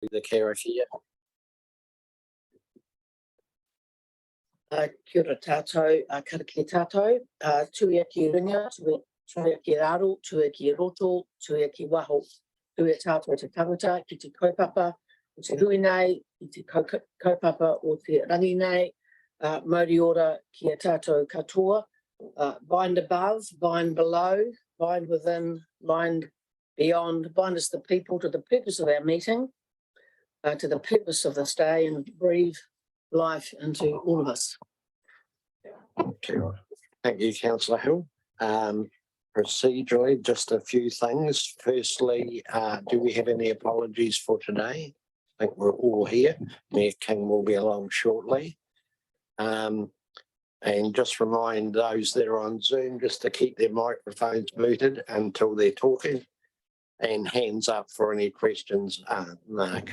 the karakia. Kia ora tātou, karakia tātou, tuia ki ringa, tuia ki raro, tuia ki roto, tuia ki waho, tuia tātou te tangata, ki te kaupapa, o te hui nei, ki te kaupapa o te rangi nei, mauri ora ki a tātou katoa, bind above, bind below, bind within, bind beyond, bind us the people to the purpose of our meeting, to the purpose of this day, and breathe life into all of us. Okay. Thank you, Councillor Hill. Procedurally, just a few things. Firstly, do we have any apologies for today? I think we're all here. Mayor King will be along shortly. And just remind those that are on Zoom just to keep their microphones muted until they're talking, and hands up for any questions. Mark.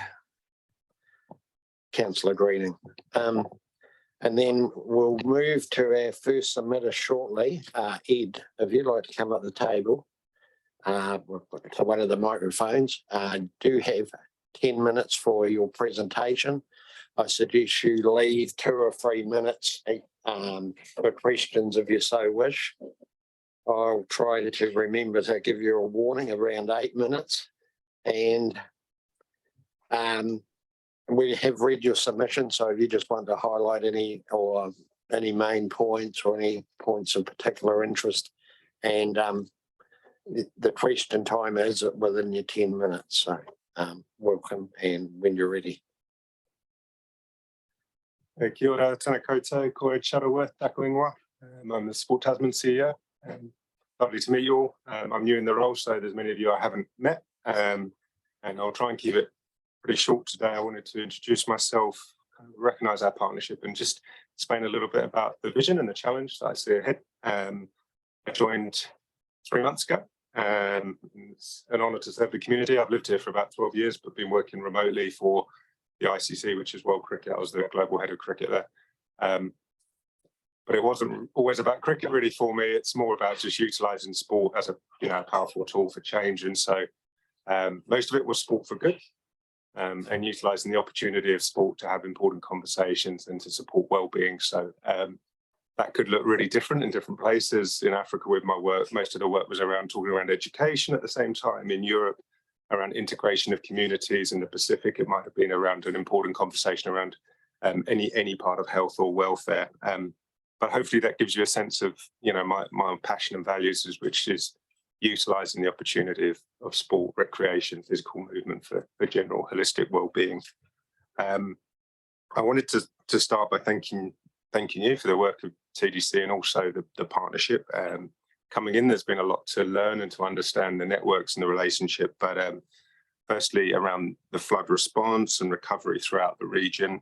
Councillor Greening. And then we'll move to our first submitter shortly. Ed, if you'd like to come up the table to one of the microphones, do have 10 minutes for your presentation. I suggest you leave 2 or 3 minutes for questions if you so wish. I'll try to remember to give you a warning around 8 minutes. And we have read your submission, so if you just want to highlight any main points or any points of particular interest, and the question time is within your 10 minutes. So welcome, and when you're ready. Kia ora, tēnā koutou, ko e Shuttleworth, Taku Ingoa. I'm the Sport Tasman CEO. Lovely to meet you all. I'm new in the role, so there's many of you I haven't met, and I'll try and keep it pretty short today. I wanted to introduce myself, recognise our partnership, and just explain a little bit about the vision and the challenge that I see ahead. I joined 3 months ago. It's an honour to serve the community. I've lived here for about 12 years, but been working remotely for the ICC, which is World Cricket. I was the global head of cricket there. But it wasn't always about cricket really for me. It's more about just utilising sport as a powerful tool for change. And so most of it was sport for good. And utilising the opportunity of sport to have important conversations and to support well-being. So that could look really different in different places. In Africa with my work, most of the work was around talking around education. At the same time in Europe, around integration of communities. In the Pacific, it might have been around an important conversation around any part of health or welfare. But hopefully that gives you a sense of my passion and values, which is utilising the opportunity of sport, recreation, physical movement for general holistic well-being. I wanted to start by thanking you for the work of TDC and also the partnership. Coming in, there's been a lot to learn and to understand the networks and the relationship, but firstly around the flood response and recovery throughout the region,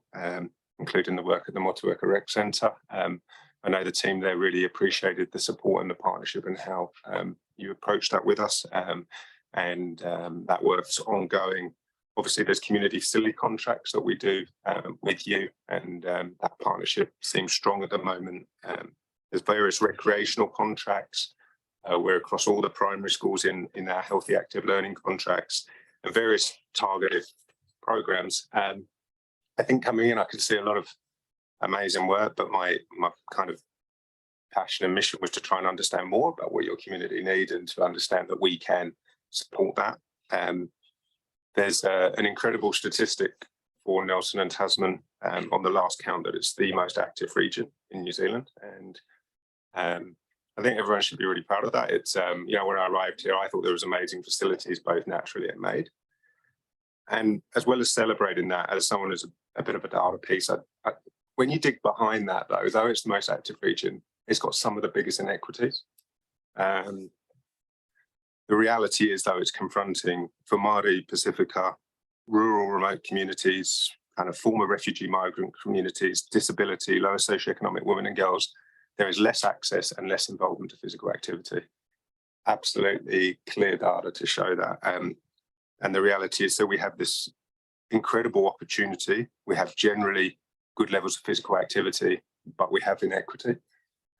including the work at the Motueka Rec Centre. I know the team there really appreciated the support and the partnership and how you approached that with us, and that work's ongoing. Obviously, there's community facility contracts that we do with you, and that partnership seems strong at the moment. There's various recreational contracts. We're across all the primary schools in our healthy active learning contracts and various targeted programs. I think coming in, I could see a lot of amazing work, but my kind of passion and mission was to try and understand more about what your community need and to understand that we can support that. There's an incredible statistic for Nelson and Tasman on the last count that it's the most active region in New Zealand, and I think everyone should be really proud of that. It's when I arrived here, I thought there was amazing facilities, both naturally and made. And as well as celebrating that, as someone who's a bit of a data piece, when you dig behind that, though it's the most active region, it's got some of the biggest inequities. The reality is, though, it's confronting for Māori, Pacifica, rural, remote communities, kind of former refugee migrant communities, disability, lower socioeconomic women and girls, there is less access and less involvement to physical activity. Absolutely clear data to show that. And the reality is that we have this incredible opportunity. We have generally good levels of physical activity, but we have inequity.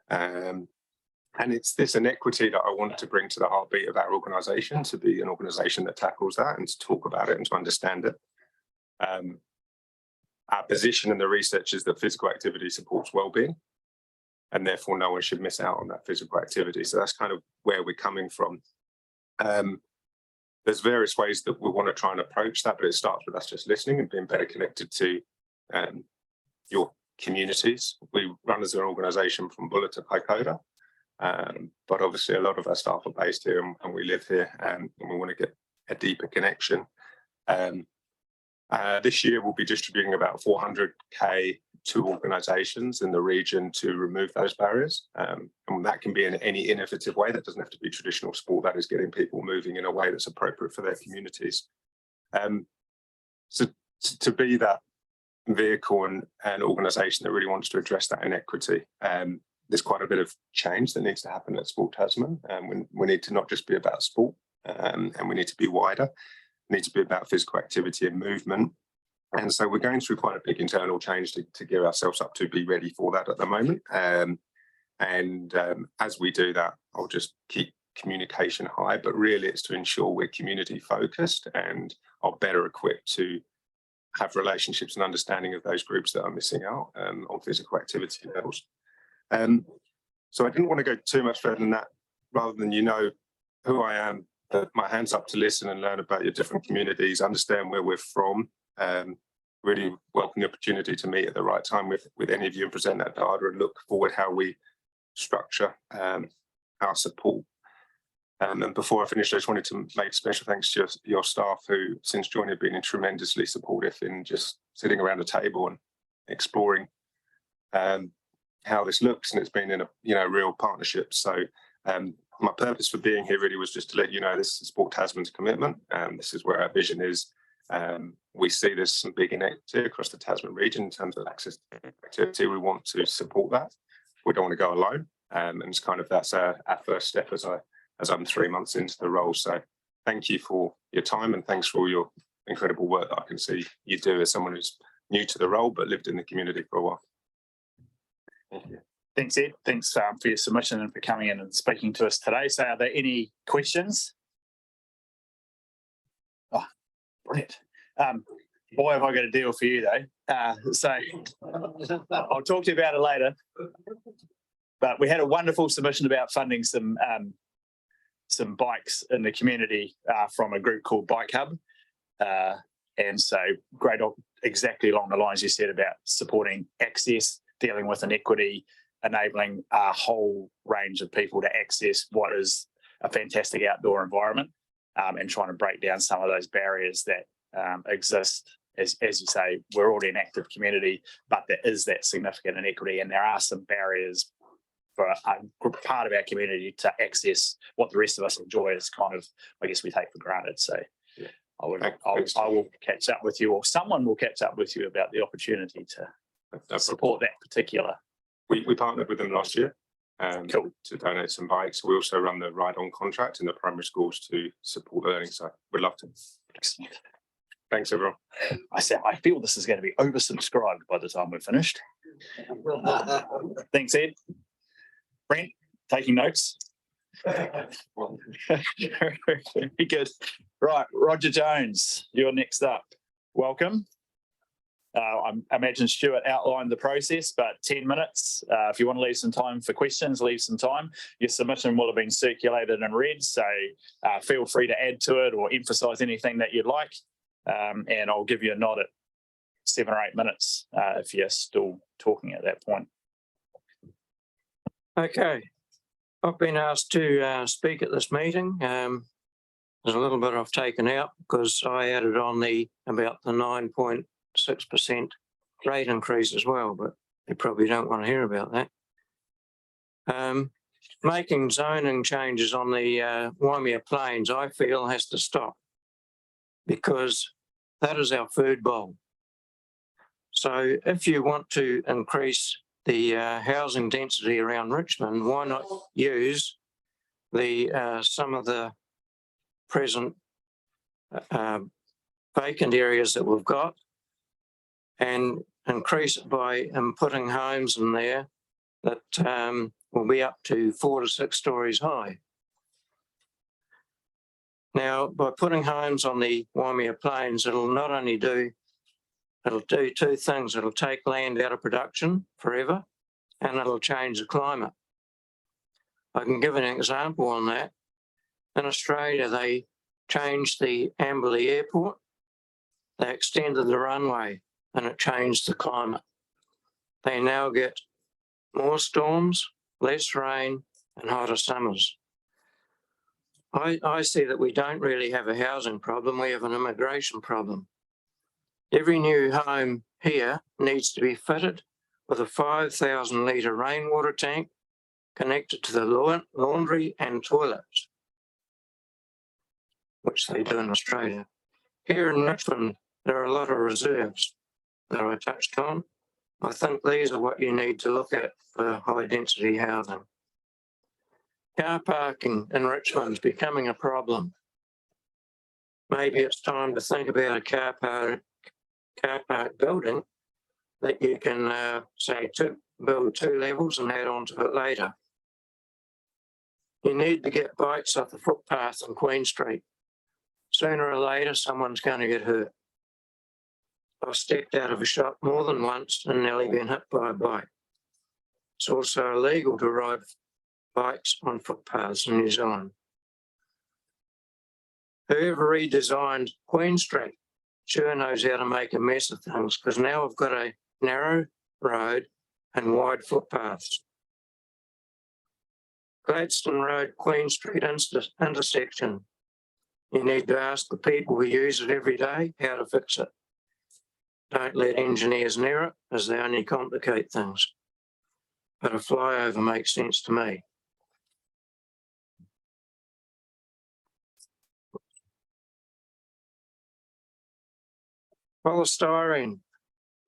And it's this inequity that I wanted to bring to the heartbeat of our organisation, to be an organisation that tackles that and to talk about it and to understand it. Our position in the research is that physical activity supports well-being, and therefore no one should miss out on that physical activity. So that's kind of where we're coming from. There's various ways that we want to try and approach that, but it starts with us just listening and being better connected to your communities. We run as an organisation from Buller to Paikoda, but obviously a lot of our staff are based here and we live here, and we want to get a deeper connection. This year we'll be distributing about 400k to organisations in the region to remove those barriers, and that can be in any innovative way. That doesn't have to be traditional sport. That is getting people moving in a way that's appropriate for their communities. So to be that vehicle and an organisation that really wants to address that inequity, there's quite a bit of change that needs to happen at Sport Tasman. We need to not just be about sport, and we need to be wider. We need to be about physical activity and movement. And so we're going through quite a big internal change to gear ourselves up to be ready for that at the moment. As we do that, I'll just keep communication high, but really it's to ensure we're community focused and are better equipped to have relationships and understanding of those groups that are missing out on physical activity levels. So I didn't want to go too much further than that, rather than who I am, put my hands up to listen and learn about your different communities, understand where we're from. Really welcome the opportunity to meet at the right time with any of you and present that data and look forward how we structure our support. And before I finish, I just wanted to make special thanks to your staff who, since joining, have been tremendously supportive in just sitting around a table and exploring how this looks, and it's been in a real partnership. So my purpose for being here really was just to let you know this is Sport Tasman's commitment. This is where our vision is. We see there's some big inequity across the Tasman region in terms of access to activity. We want to support that. We don't want to go alone. And it's kind of that's our first step as I'm 3 months into the role. So thank you for your time and thanks for all your incredible work that I can see you do as someone who's new to the role but lived in the community for a while. Thank you. Thanks, Ed. Thanks for your submission and for coming in and speaking to us today. So are there any questions? Oh, brilliant. Boy, have I got a deal for you though. So I'll talk to you about it later. But we had a wonderful submission about funding some bikes in the community from a group called Bike Hub. And so great, exactly along the lines you said about supporting access, dealing with inequity, enabling a whole range of people to access what is a fantastic outdoor environment, and trying to break down some of those barriers that exist. As you say, we're already an active community, but there is that significant inequity, and there are some barriers for a part of our community to access what the rest of us enjoy is kind of, I guess, we take for granted. So yeah, I will catch up with you, or someone will catch up with you about the opportunity to support that particular. We partnered with them last year Cool. to donate some bikes. We also run the ride-on contract in the primary schools to support learning. So we'd love to. Excellent. Thanks, everyone. I feel this is going to be oversubscribed by the time we're finished. Thanks, Ed. Brent, taking notes. Very good. Right, Roger Jones, you're next up. Welcome. I imagine Stuart outlined the process, but 10 minutes. If you want to leave some time for questions, leave some time. Your submission will have been circulated and read, so feel free to add to it or emphasise anything that you'd like. And I'll give you a nod at 7 or 8 minutes if you're still talking at that point. Okay, I've been asked to speak at this meeting. There's a little bit I've taken out because I added on about the 9.6% rate increase as well, but you probably don't want to hear about that. Making zoning changes on the Waimea Plains, I feel, has to stop because that is our food bowl. So if you want to increase the housing density around Richmond, why not use some of the present vacant areas that we've got and increase it by putting homes in there that will be up to 4 to 6 stories high. Now, by putting homes on the Waimea Plains, it'll not only do It'll do two things. It'll take land out of production forever, and it'll change the climate. I can give an example on that. In Australia, they changed the Amberley Airport. They extended the runway and it changed the climate. They now get more storms, less rain and hotter summers. I see that we don't really have a housing problem, we have an immigration problem. Every new home here needs to be fitted with a 5,000 litre rainwater tank connected to the laundry and toilets, which they do in Australia. Here in Richmond, there are a lot of reserves that I touched on. I think these are what you need to look at for high density housing. Car parking in Richmond is becoming a problem. Maybe it's time to think about a car park building that you can build 2 levels and add on to it later. You need to get bikes off the footpath on Queen Street. Sooner or later, someone's going to get hurt. I've stepped out of a shop more than once and nearly been hit by a bike. It's also illegal to ride bikes on footpaths in New Zealand. Whoever redesigned Queen Street sure knows how to make a mess of things, because now we've got a narrow road and wide footpaths. Gladstone Road, Queen Street intersection. You need to ask the people who use it every day how to fix it. Don't let engineers near it, as they only complicate things. But a flyover makes sense to me. Polystyrene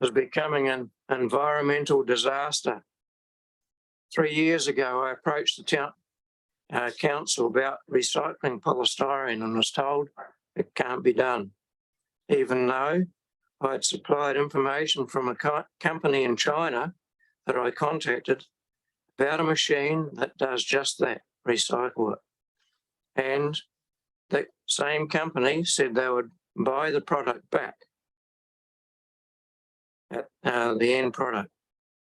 is becoming an environmental disaster. 3 years ago, I approached the town council about recycling polystyrene and was told it can't be done, even though I had supplied information from a company in China that I contacted about a machine that does just that, recycle it. And the same company said they would buy the product back at the end product.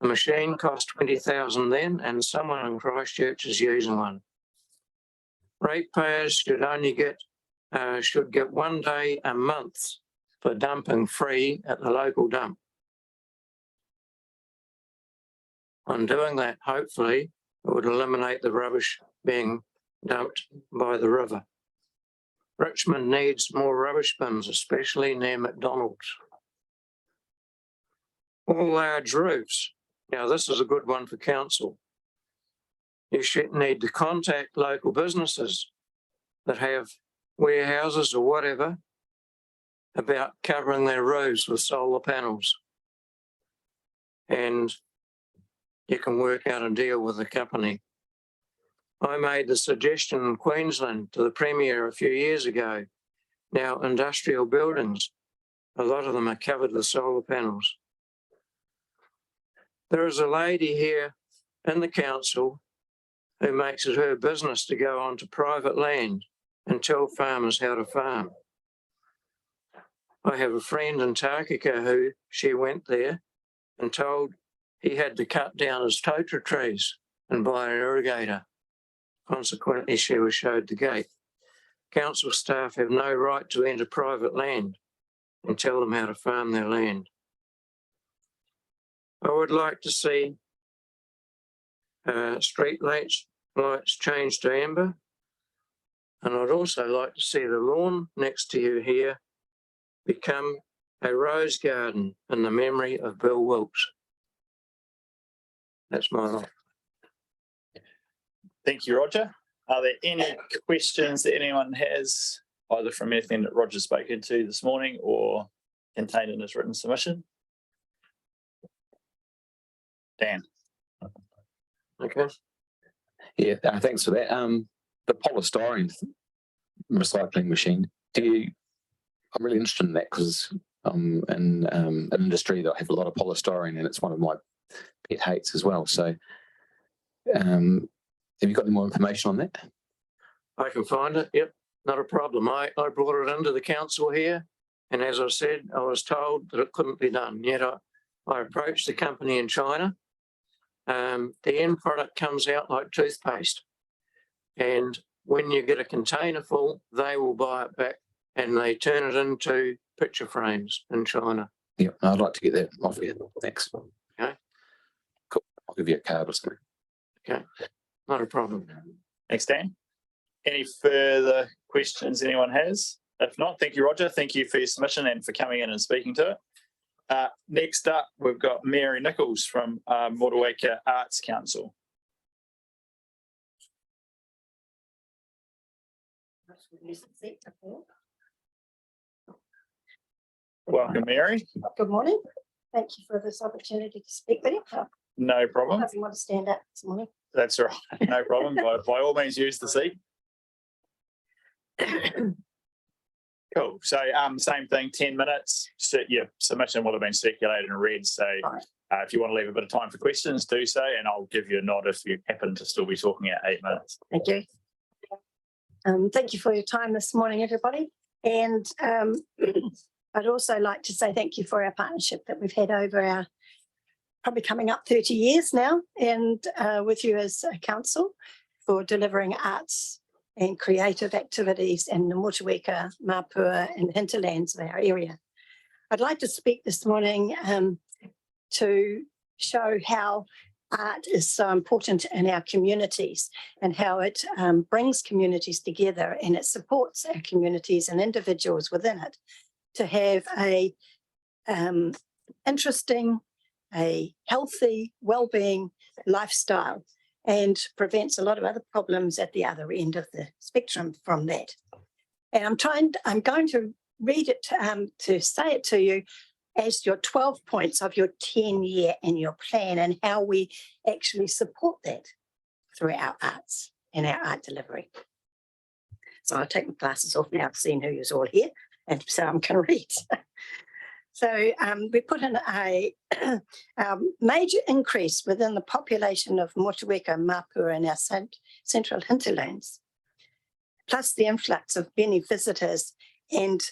The machine cost $20,000 then, and someone in Christchurch is using one. Ratepayers should get 1 day a month for dumping free at the local dump. On doing that, hopefully, it would eliminate the rubbish being dumped by the river. Richmond needs more rubbish bins, especially near McDonald's. All large roofs. Now, this is a good one for council. You should need to contact local businesses that have warehouses or whatever about covering their roofs with solar panels. And you can work out a deal with the company. I made the suggestion in Queensland to the Premier a few years ago. Now, industrial buildings, a lot of them are covered with solar panels. There is a lady here in the council who makes it her business to go onto private land and tell farmers how to farm. I have a friend in Tākeka who she went there and told he had to cut down his totara trees and buy an irrigator. Consequently, she was showed the gate. Council staff have no right to enter private land and tell them how to farm their land. I would like to see street lights changed to amber. And I'd also like to see the lawn next to you here become a rose garden in the memory of Bill Wilkes. That's my life. Thank you, Roger. Are there any questions that anyone has, either from anything that Roger's spoken to this morning or contained in his written submission? Dan. Okay. Yeah, thanks for that. The polystyrene recycling machine, I'm really interested in that because I'm in an industry that have a lot of polystyrene and it's one of my pet hates as well. So have you got any more information on that? I can find it. Yep, not a problem. I brought it into the council here And as I said, I was told that it couldn't be done. Yet I approached the company in China. The end product comes out like toothpaste. And when you get a container full, they will buy it back and they turn it into picture frames in China. Yeah, I'd like to get that off you. Thanks. Okay. Cool. I'll give you a card or something. Okay, not a problem. Thanks, Dan. Any further questions anyone has? If not, thank you, Roger. Thank you for your submission and for coming in and speaking to it. Next up, we've got Mary Nichols from Motueka Arts Council. Welcome, Mary. Good morning. Thank you for this opportunity to speak with you. No problem. Doesn't want to stand up this morning. That's all right. No problem. By all means, use the seat. Cool. So same thing, 10 minutes. Your submission will have been circulated and read. So Right. if you want to leave a bit of time for questions, do so. And I'll give you a nod if you happen to still be talking at 8 minutes. Thank you. Thank you for your time this morning, everybody. And I'd also like to say thank you for our partnership that we've had over our probably coming up 30 years now, and with you as a council for delivering arts and creative activities in the Motueka, Mapua and hinterlands of our area. I'd like to speak this morning to show how art is so important in our communities and how it brings communities together, and it supports our communities and individuals within it to have a interesting, a healthy, well-being lifestyle, and prevents a lot of other problems at the other end of the spectrum from that. And I'm going to read it to say it to you as your 12 points of your 10-year annual plan, and how we actually support that through our arts and our art delivery. So I'll take my glasses off now, seeing who is all here, and so I'm going to read. So we put in a major increase within the population of Motueka, Mapua and our central hinterlands, plus the influx of many visitors and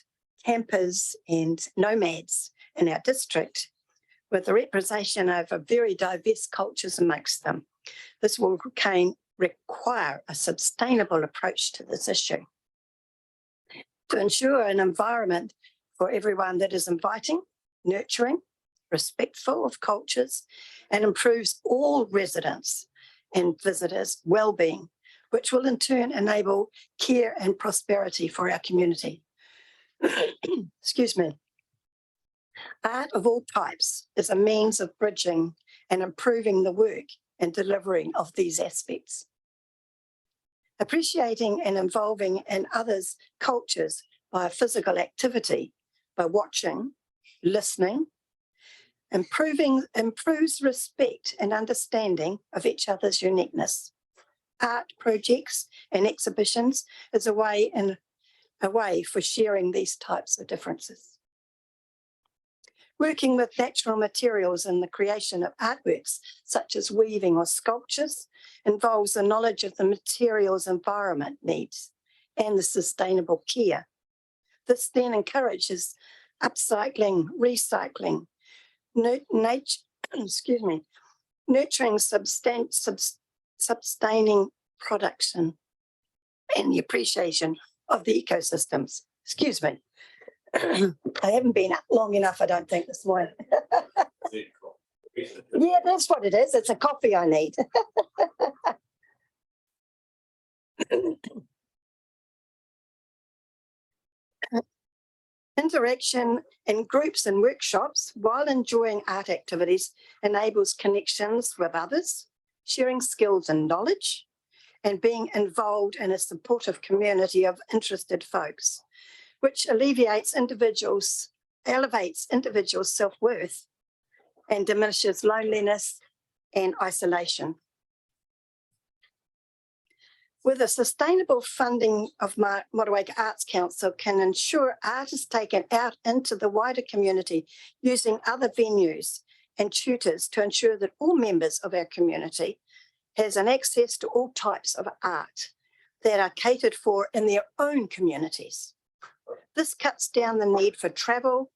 campers and nomads in our district, with the representation of a very diverse cultures amongst them. This will require a sustainable approach to this issue to ensure an environment for everyone that is inviting, nurturing, respectful of cultures, and improves all residents and visitors' well-being, which will in turn enable care and prosperity for our community. Excuse me. Art of all types is a means of bridging and improving the work and delivering of these aspects. Appreciating and involving in others' cultures by a physical activity, by watching, listening, improves respect and understanding of each other's uniqueness. Art projects and exhibitions is a way for sharing these types of differences. Working with natural materials in the creation of artworks, such as weaving or sculptures, involves the knowledge of the materials environment needs and the sustainable care. This then encourages upcycling, recycling, nurturing sustaining production, and the appreciation of the ecosystems. Excuse me. I haven't been up long enough, I don't think, this morning. Yeah, that's what it is. It's a coffee I need. Interaction in groups and workshops while enjoying art activities enables connections with others, sharing skills and knowledge, and being involved in a supportive community of interested folks, which elevates individuals' self-worth and diminishes loneliness and isolation. With a sustainable funding of Motueka Arts Council can ensure art is taken out into the wider community using other venues and tutors to ensure that all members of our community has an access to all types of art that are catered for in their own communities. This cuts down the need for travel,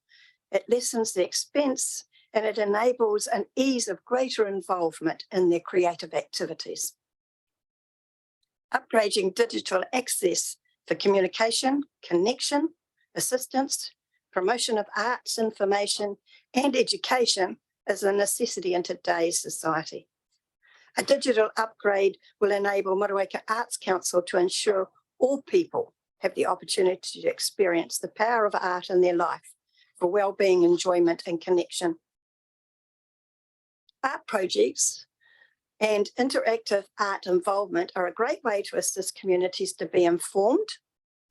it lessens the expense, and it enables an ease of greater involvement in their creative activities. Upgrading digital access for communication, connection, assistance, promotion of arts, information, and education is a necessity in today's society. A digital upgrade will enable Motueka Arts Council to ensure all people have the opportunity to experience the power of art in their life for well-being, enjoyment, and connection. Art projects and interactive art involvement are a great way to assist communities to be informed,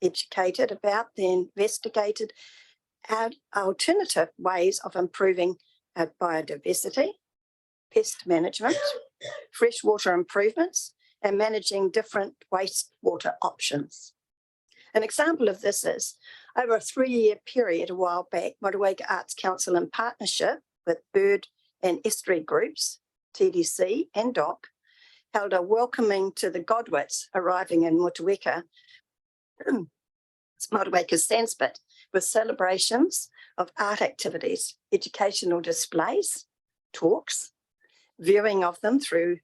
educated about the investigated alternative ways of improving biodiversity, pest management, freshwater improvements, and managing different wastewater options. An example of this is, over a 3-year period a while back, Motueka Arts Council, in partnership with bird and estuary groups, TDC and DOC, held a welcoming to the Godwits arriving in Motueka, Motueka's Sandspit, with celebrations of art activities, educational displays, talks, viewing of them through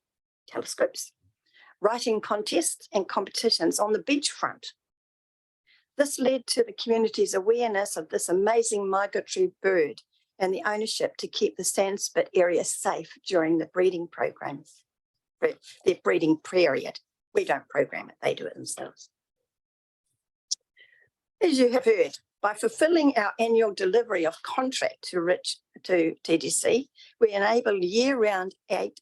telescopes, writing contests and competitions on the beachfront. This led to the community's awareness of this amazing migratory bird and the ownership to keep the Sandspit area safe during the breeding programs, their breeding period. We don't program it, they do it themselves. As you have heard, by fulfilling our annual delivery of contract to TDC, we enable year-round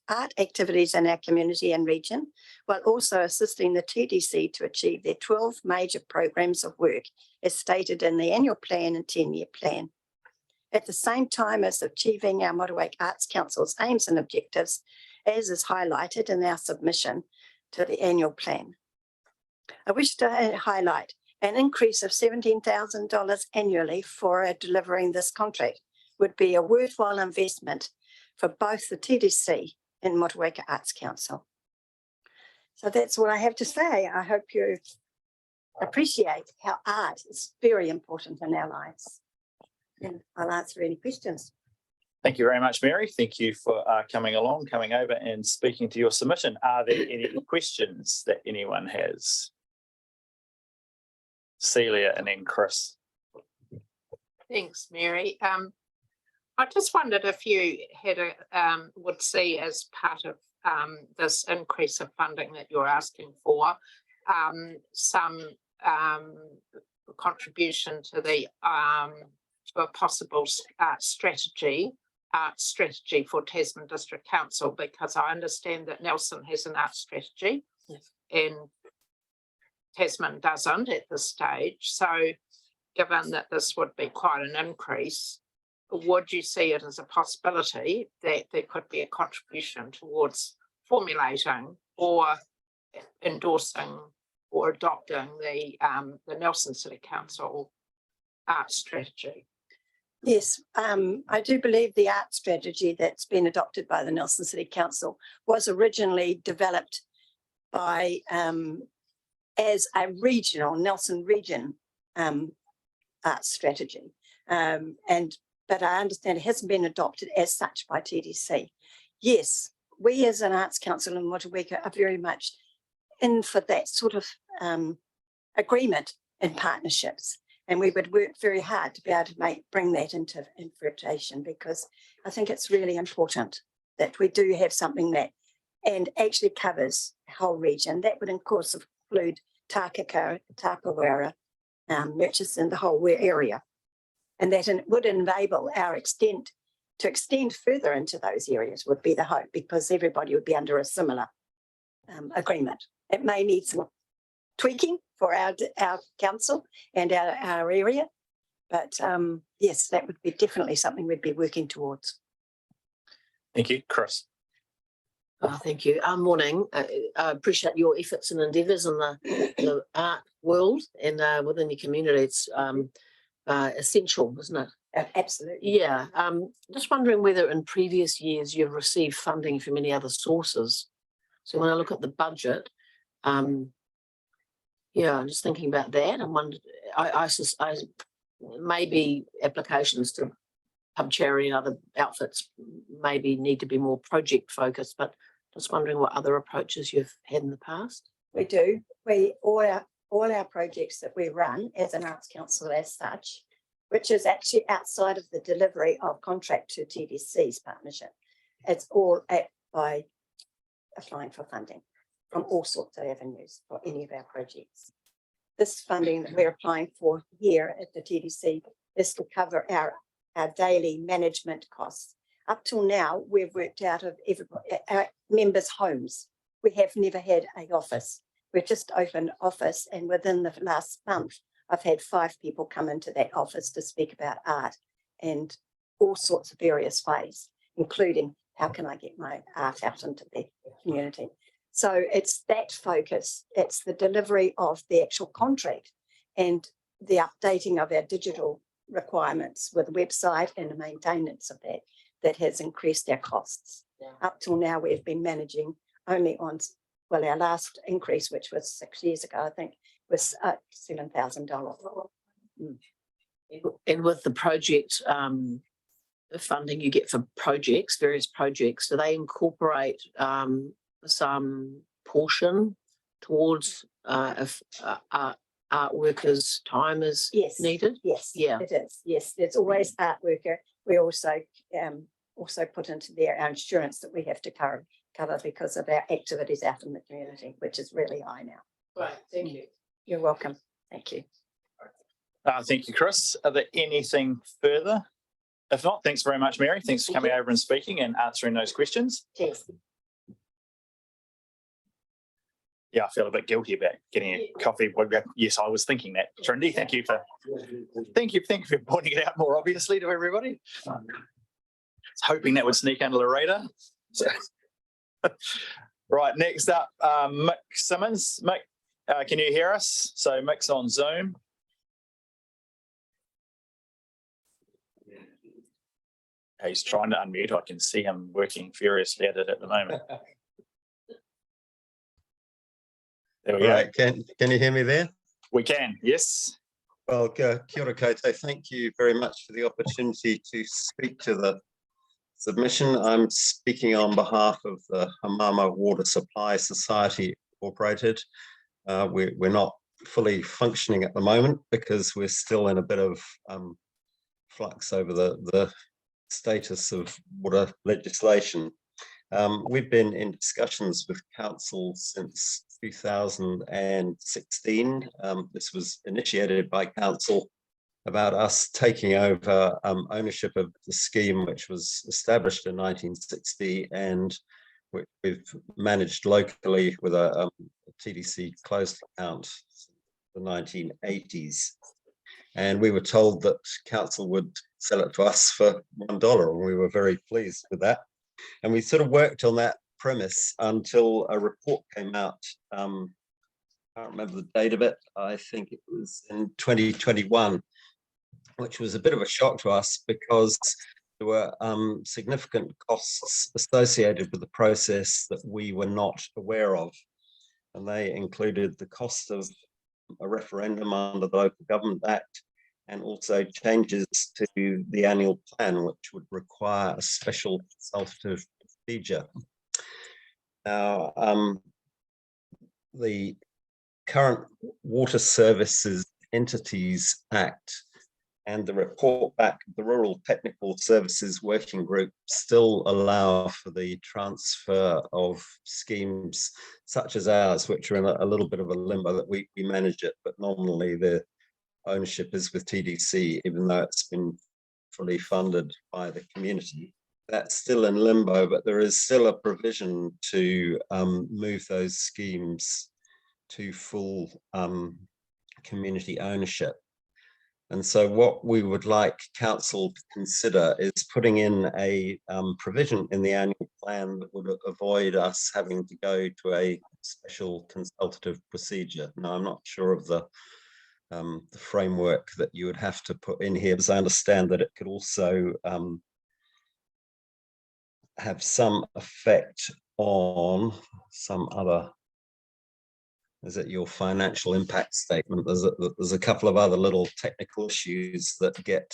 art activities in our community and region, while also assisting the TDC to achieve their 12 major programs of work as stated in the annual plan and 10-year plan. At the same time as achieving our Motueka Arts Council's aims and objectives, as is highlighted in our submission to the annual plan. I wish to highlight an increase of $17,000 annually for delivering this contract would be a worthwhile investment for both the TDC and Motueka Arts Council. So that's what I have to say. I hope you appreciate how art is very important in our lives. And I'll answer any questions. Thank you very much, Mary. Thank you for coming over and speaking to your submission. Are there any questions that anyone has? Celia and then Chris. Thanks, Mary. I just wondered if you had would see as part of this increase of funding that you're asking for, some contribution to the to a possible art strategy for Tasman District Council, because I understand that Nelson has an art strategy. Yes. And Tasman doesn't at this stage. So given that this would be quite an increase, would you see it as a possibility that there could be a contribution towards formulating or endorsing or adopting the Nelson City Council art strategy? Yes, I do believe the art strategy that's been adopted by the Nelson City Council was originally developed by as a regional Nelson region art strategy, but I understand it hasn't been adopted as such by TDC. Yes, we as an Arts Council in Motueka are very much in for that sort of agreement and partnerships. And we would work very hard to be able to bring that into fruition, because I think it's really important that we do have something that and actually covers the whole region. That would, of course, include Takawara, Murchison, the whole area. And that would enable our to extend further into those areas would be the hope, because everybody would be under a similar agreement. It may need some tweaking for our council and our area, but yes, that would be definitely something we'd be working towards. Thank you, Chris. Thank you. Morning. I appreciate your efforts and endeavours in the art world and within your community. It's essential, isn't it? Absolutely. Yeah. Just wondering whether in previous years you've received funding from any other sources. So when I look at the budget, Yeah, I'm just thinking about that and wondered, I maybe applications to Pub Charity and other outfits maybe need to be more project focused, but just wondering what other approaches you've had in the past. We do. All our projects that we run as an arts council as such, which is actually outside of the delivery of contract to TDC's partnership. It's all by applying for funding from all sorts of avenues for any of our projects. This funding that we're applying for here at the TDC is to cover our daily management costs. Up till now, we've worked out of our members' homes. We have never had an office. We've just opened office, and within the last month, I've had 5 people come into that office to speak about art and all sorts of various ways, including how can I get my art out into the community. So it's that focus, it's the delivery of the actual contract and the updating of our digital requirements with the website and the maintenance of that has increased our costs. Yeah. Up till now, we've been managing only on, well, our last increase, which was 6 years ago, I think, was $7,000. And with the project the funding you get for projects, various projects, do they incorporate some portion towards if art workers' time is Yes. needed? Yes, Yeah. it is. Yes, there's always art worker. We also put into there our insurance that we have to cover because of our activities out in the community, which is really high now. Right, thank you. You're welcome. Thank you. Thank you, Chris. Are there anything further? If not, thanks very much, Mary. Thanks for coming over and speaking and answering those questions. Cheers. Yeah, I feel a bit guilty about getting a coffee. Yes, I was thinking that. Trinity, thank you for pointing it out more obviously to everybody. I was hoping that would sneak under the radar. So, right, next up, Mick Simmons. Mick, can you hear us? So Mick's on Zoom. He's trying to unmute. I can see him working furiously at it at the moment. There we go. Right, can you hear me there? We can, yes. Well, kia ora koutou. Thank you very much for the opportunity to speak to the submission. I'm speaking on behalf of the Hamama Water Supply Society Incorporated. We're not fully functioning at the moment because we're still in a bit of flux over the status of water legislation. We've been in discussions with council since 2016. This was initiated by council about us taking over ownership of the scheme, which was established in 1960 and we've managed locally with a TDC closed account since the 1980s. And we were told that council would sell it to us for $1, and we were very pleased with that. And we sort of worked on that premise until a report came out. I can't remember the date of it. I think it was in 2021, which was a bit of a shock to us because there were significant costs associated with the process that we were not aware of. And they included the cost of a referendum under the Local Government Act and also changes to the annual plan, which would require a special consultative procedure. Now, the current Water Services Entities Act and the report back, the Rural Technical Services Working Group still allow for the transfer of schemes such as ours, which are in a little bit of a limbo that we manage it, but nominally the ownership is with TDC, even though it's been fully funded by the community. That's still in limbo, but there is still a provision to move those schemes to full community ownership. And so what we would like council to consider is putting in a provision in the annual plan that would avoid us having to go to a special consultative procedure. Now, I'm not sure of the framework that you would have to put in here, because I understand that it could also have some effect on some other your financial impact statement. There's a couple of other little technical issues that get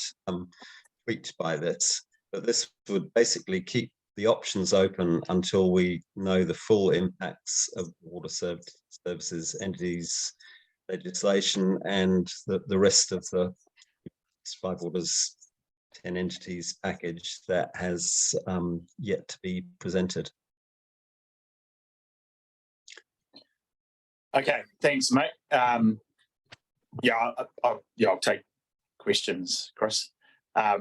tweaked by this, but this would basically keep the options open until we know the full impacts of water services entities legislation and the rest of the Five Waters 10 entities package that has yet to be presented. Okay, thanks, mate. I'll take questions, Chris. I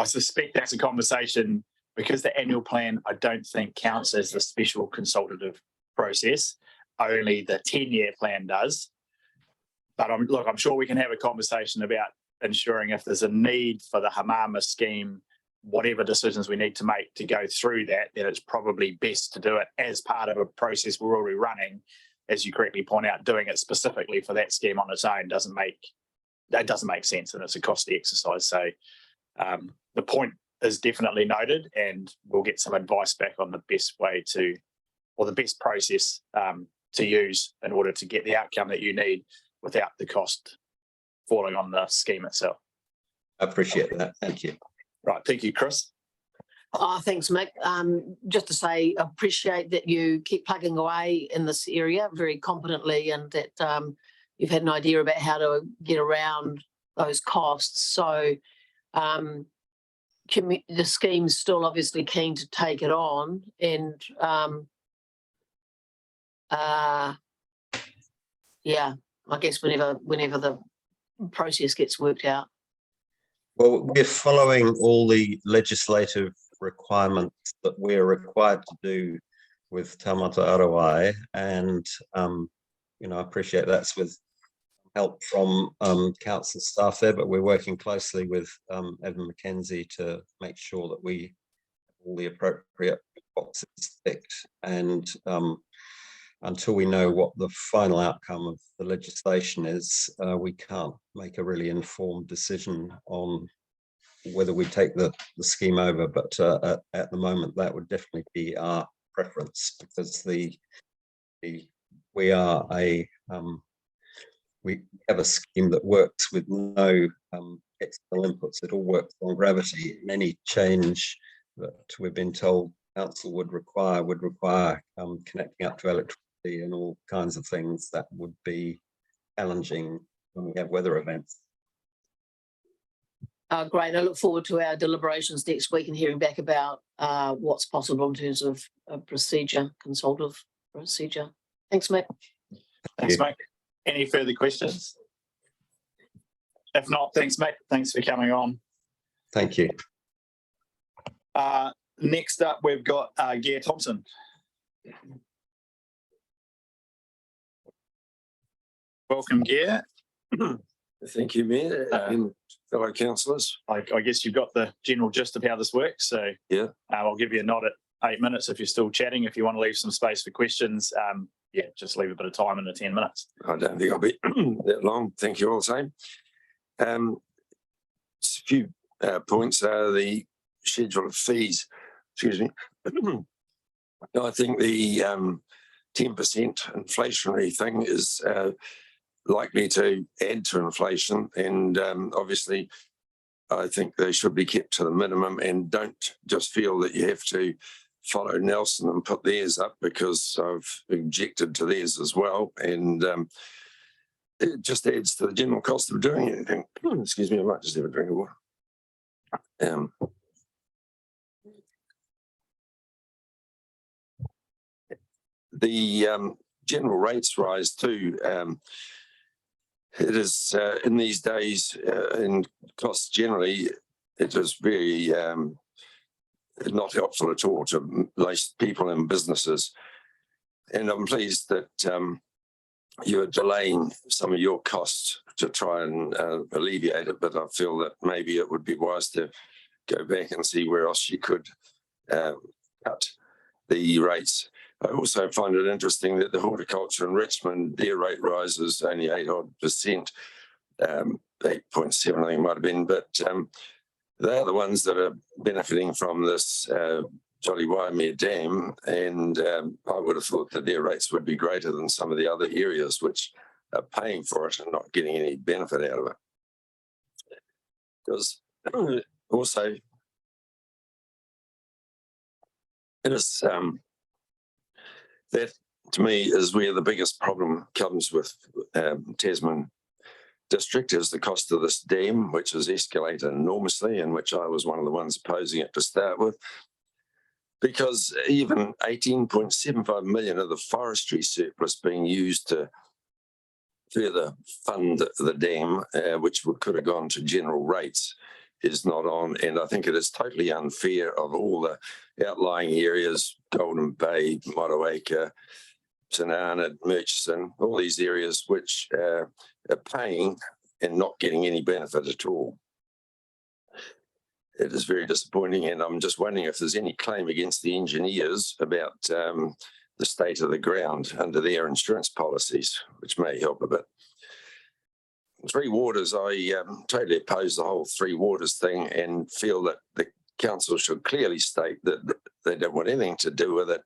suspect that's a conversation because the annual plan, I don't think counts as the special consultative process. Only the 10-year plan does. But I'm sure we can have a conversation about ensuring if there's a need for the Hamama scheme, whatever decisions we need to make to go through that, then it's probably best to do it as part of a process we're already running. As you correctly point out, doing it specifically for that scheme on its own doesn't make sense, and it's a costly exercise. So the point is definitely noted, and we'll get some advice back on the best way to, or the best process to use in order to get the outcome that you need without the cost falling on the scheme itself. I appreciate that. Thank you. Right. Thank you, Chris. Thanks, Mick. Just to say, appreciate that you keep plugging away in this area very competently, and that you've had an idea about how to get around those costs. So the scheme's still obviously keen to take it on, and yeah, I guess whenever the process gets worked out. Well, we're following all the legislative requirements that we're required to do with Taumata Arawai, and I appreciate that's with help from council staff there, but we're working closely with Evan McKenzie to make sure that we have all the appropriate boxes ticked. And until we know what the final outcome of the legislation is, we can't make a really informed decision on whether we take the scheme over. But at the moment, that would definitely be our preference, because we have a scheme that works with no external inputs. It all works on gravity, and any change that we've been told council would require connecting up to electricity and all kinds of things that would be challenging when we have weather events. Great. I look forward to our deliberations next week and hearing back about what's possible in terms of procedure, consultative procedure. Thanks, Mick. Thanks, mate. Any further questions? If not, thanks, mate. Thanks for coming on. Thank you. Next up, we've got Gear Thompson. Welcome, Gear. Thank you, Mayor, and fellow councillors. I guess you've got the general gist of how this works. So Yeah. I'll give you a nod at 8 minutes if you're still chatting. If you want to leave some space for questions, just leave a bit of time in the 10 minutes. I don't think I'll be that long. Thank you all the same. Just a few points. The schedule of fees. Excuse me. I think the 10% inflationary thing is likely to add to inflation, and obviously I think they should be kept to the minimum, and don't just feel that you have to follow Nelson and put theirs up, because I've objected to theirs as well, and it just adds to the general cost of doing anything. Excuse me, I might just have a drink of water. The general rates rise too. It is in these days, and costs generally, it is very not helpful at all to most people and businesses. And I'm pleased that you're delaying some of your costs to try and alleviate it, but I feel that maybe it would be wise to go back and see where else you could cut the rates. I also find it interesting that the horticulture in Richmond, their rate rise is only 8% 8.7 I think it might have been, but they're the ones that are benefiting from this Jolly Waimea Dam, and I would have thought that their rates would be greater than some of the other areas which are paying for it and not getting any benefit out of it. Because also it is that to me is where the biggest problem comes with Tasman District, is the cost of this dam, which has escalated enormously, and which I was one of the ones opposing it to start with. Because even 18.75 million of the forestry surplus being used to further fund the dam, which could have gone to general rates, is not on. And I think it is totally unfair of all the outlying areas, Golden Bay, Motueka, Tanana, Murchison, all these areas which are paying and not getting any benefit at all. It is very disappointing, and I'm just wondering if there's any claim against the engineers about the state of the ground under their insurance policies, which may help a bit. Three Waters, I totally oppose the whole Three Waters thing and feel that the council should clearly state that they don't want anything to do with it.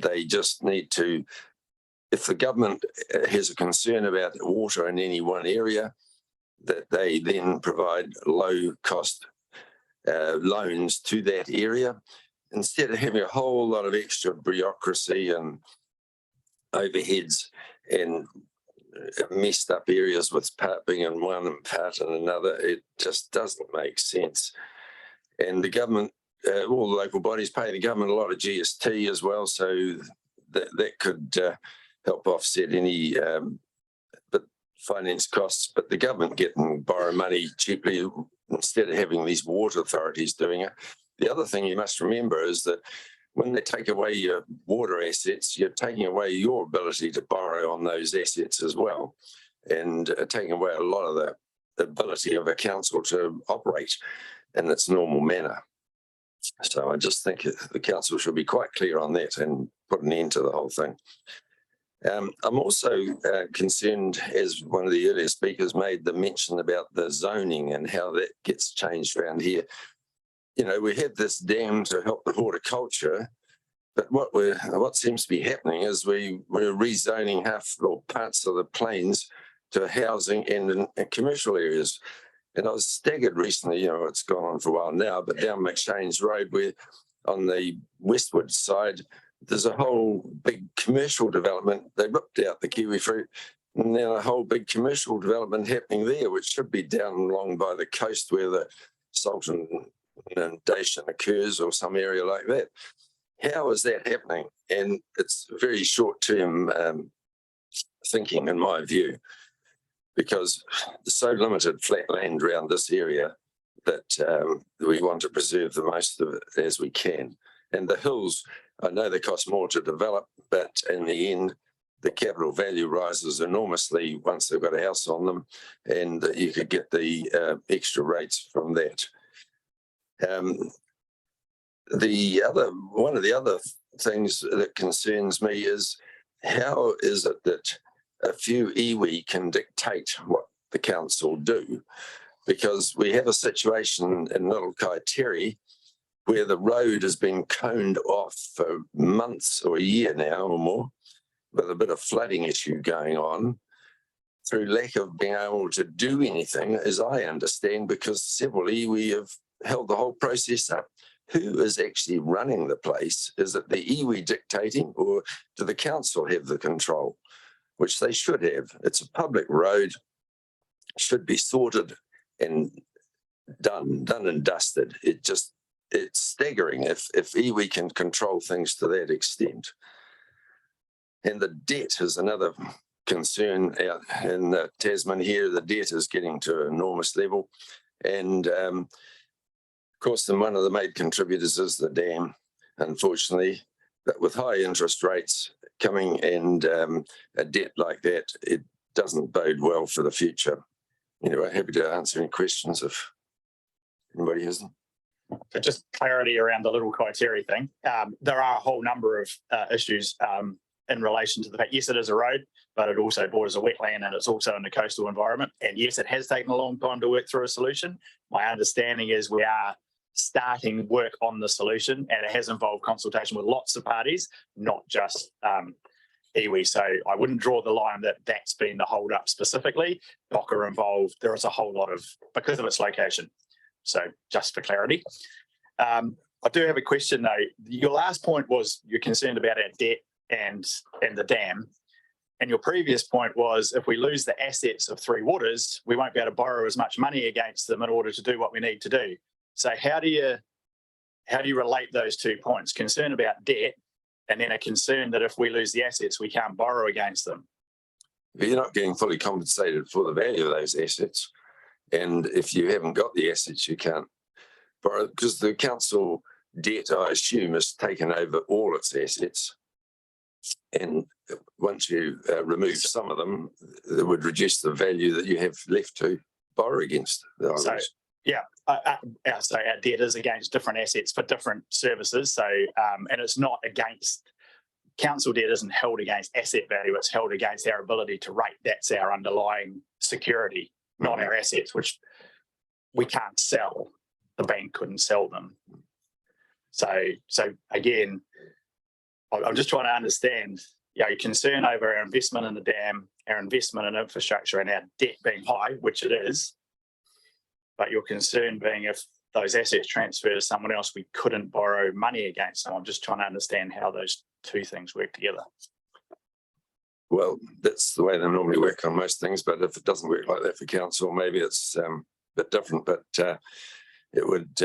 They just need to, if the government has a concern about water in any one area, that they then provide low cost loans to that area, instead of having a whole lot of extra bureaucracy and overheads and messed up areas with part being in one and part in another. It just doesn't make sense. And the government, all the local bodies pay the government a lot of GST as well, so that could help offset any finance costs. But the government can borrow money cheaply instead of having these water authorities doing it. The other thing you must remember is that when they take away your water assets, you're taking away your ability to borrow on those assets as well, and taking away a lot of the ability of a council to operate in its normal manner. So I just think the council should be quite clear on that and put an end to the whole thing. I'm also concerned, as one of the earlier speakers made the mention about the zoning and how that gets changed around here. You know, we had this dam to help the horticulture, but what seems to be happening is we're rezoning half or parts of the plains to housing and commercial areas. And I was staggered recently, you know, it's gone on for a while now, but down McShane's Road, where on the westward side, there's a whole big commercial development. They ripped out the kiwi fruit, and now a whole big commercial development happening there, which should be down along by the coast where the salt inundation occurs, or some area like that. How is that happening? And it's very short-term thinking, in my view, because there's so limited flat land around this area that we want to preserve the most of it as we can. And the hills, I know they cost more to develop, but in the end, the capital value rises enormously once they've got a house on them, and you could get the extra rates from that. One of the other things that concerns me is, how is it that a few iwi can dictate what the council do? Because we have a situation in Little Kaiteri where the road has been coned off for months or a year now or more, with a bit of flooding issue going on, through lack of being able to do anything, as I understand, because several iwi have held the whole process up. Who is actually running the place? Is it the iwi dictating, or do the council have the control? Which they should have. It's a public road, should be sorted and done and dusted. It's staggering if iwi can control things to that extent. And the debt is another concern out in Tasman here. The debt is getting to an enormous level. And of course, one of the main contributors is the dam, unfortunately. But with high interest rates coming and a debt like that, it doesn't bode well for the future. Anyway, happy to answer any questions if anybody has them. So just clarity around the Little Kaiteri thing. There are a whole number of issues in relation to the fact, yes, it is a road, but it also borders a wetland, and it's also in the coastal environment. And yes, it has taken a long time to work through a solution. My understanding is we are starting work on the solution, and it has involved consultation with lots of parties, not just iwi. So I wouldn't draw the line that that's been the hold up specifically. Docker involved, there is a whole lot of, because of its location. So just for clarity. I do have a question though. Your last point was you're concerned about our debt and the dam. And your previous point was if we lose the assets of Three Waters, we won't be able to borrow as much money against them in order to do what we need to do. So how do you relate those 2 points? Concern about debt and then a concern that if we lose the assets, we can't borrow against them. But you're not getting fully compensated for the value of those assets. And if you haven't got the assets, you can't borrow, because the council debt, I assume, has taken over all its assets. And once you remove some of them, it would reduce the value that you have left to borrow against. So, yeah, so our debt is against different assets for different services. So, and it's not against, council debt isn't held against asset value, it's held against our ability to rate. That's our underlying security, not our assets, which we can't sell. The bank couldn't sell them. So again, I'm just trying to understand, your concern over our investment in the dam, our investment in infrastructure, and our debt being high, which it is, but your concern being if those assets transfer to someone else, we couldn't borrow money against them. I'm just trying to understand how those two things work together. Well, that's the way they normally work on most things, but if it doesn't work like that for council, maybe it's a bit different, but it would,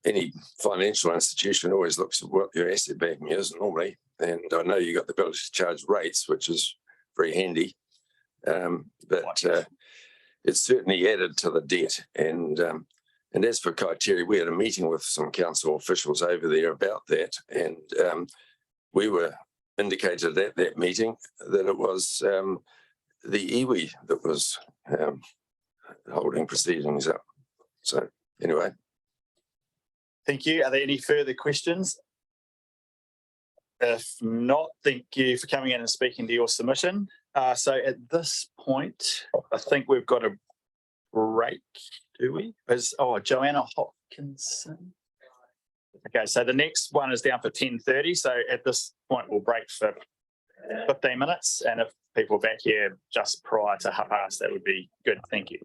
any financial institution always looks at what your asset backing is normally, and I know you got the ability to charge rates, which is very handy, but it's certainly added to the debt. And as for criteria, we had a meeting with some council officials over there about that, and we were indicated at that meeting that it was the iwi that was holding proceedings up. So anyway. Thank you. Are there any further questions? If not, thank you for coming in and speaking to your submission. So at this point, I think we've got a break, do we? Joanna Hopkinson. Okay, so the next one is down for 10:30. So at this point, we'll break for 15 minutes. And if people are back here just prior to past, that would be good. Thank you.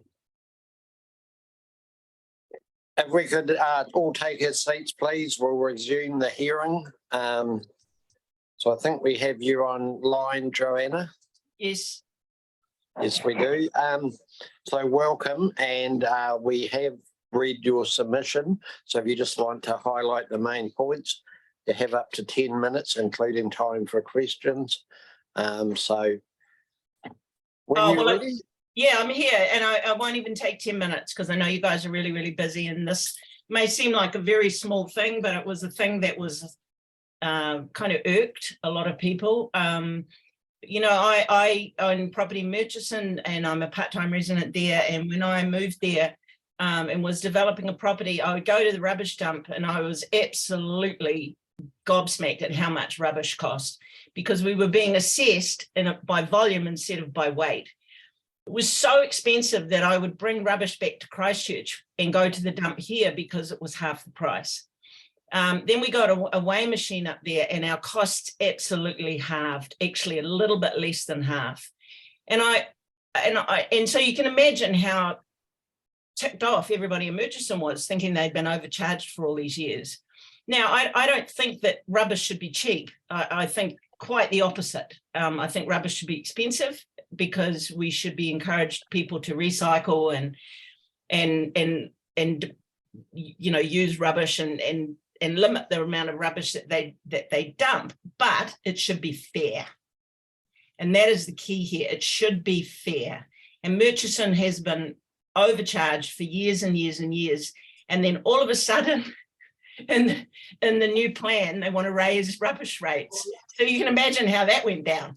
If we could all take our seats, please, we'll resume the hearing. So I think we have you online, Joanna. Yes. Yes, we do. So welcome, and we have read your submission. So if you just want to highlight the main points, you have up to 10 minutes, including time for questions. So when you're ready. Yeah, I'm here, and I won't even take 10 minutes because I know you guys are really, really busy, and this may seem like a very small thing, but it was a thing that was kind of irked a lot of people. You know, I own property in Murchison, and I'm a part-time resident there, and when I moved there and was developing a property, I would go to the rubbish dump, and I was absolutely gobsmacked at how much rubbish cost, because we were being assessed by volume instead of by weight. It was so expensive that I would bring rubbish back to Christchurch and go to the dump here because it was half the price. Then we got a weigh machine up there, and our costs absolutely halved, actually a little bit less than half. And so you can imagine how ticked off everybody in Murchison was, thinking they'd been overcharged for all these years. Now, I don't think that rubbish should be cheap. I think quite the opposite. I think rubbish should be expensive, because we should be encouraged people to recycle and you know, use rubbish and limit the amount of rubbish that they dump, but it should be fair. And that is the key here. It should be fair. And Murchison has been overcharged for years and years and years. And then all of a sudden, in the new plan, they want to raise rubbish rates. So you can imagine how that went down.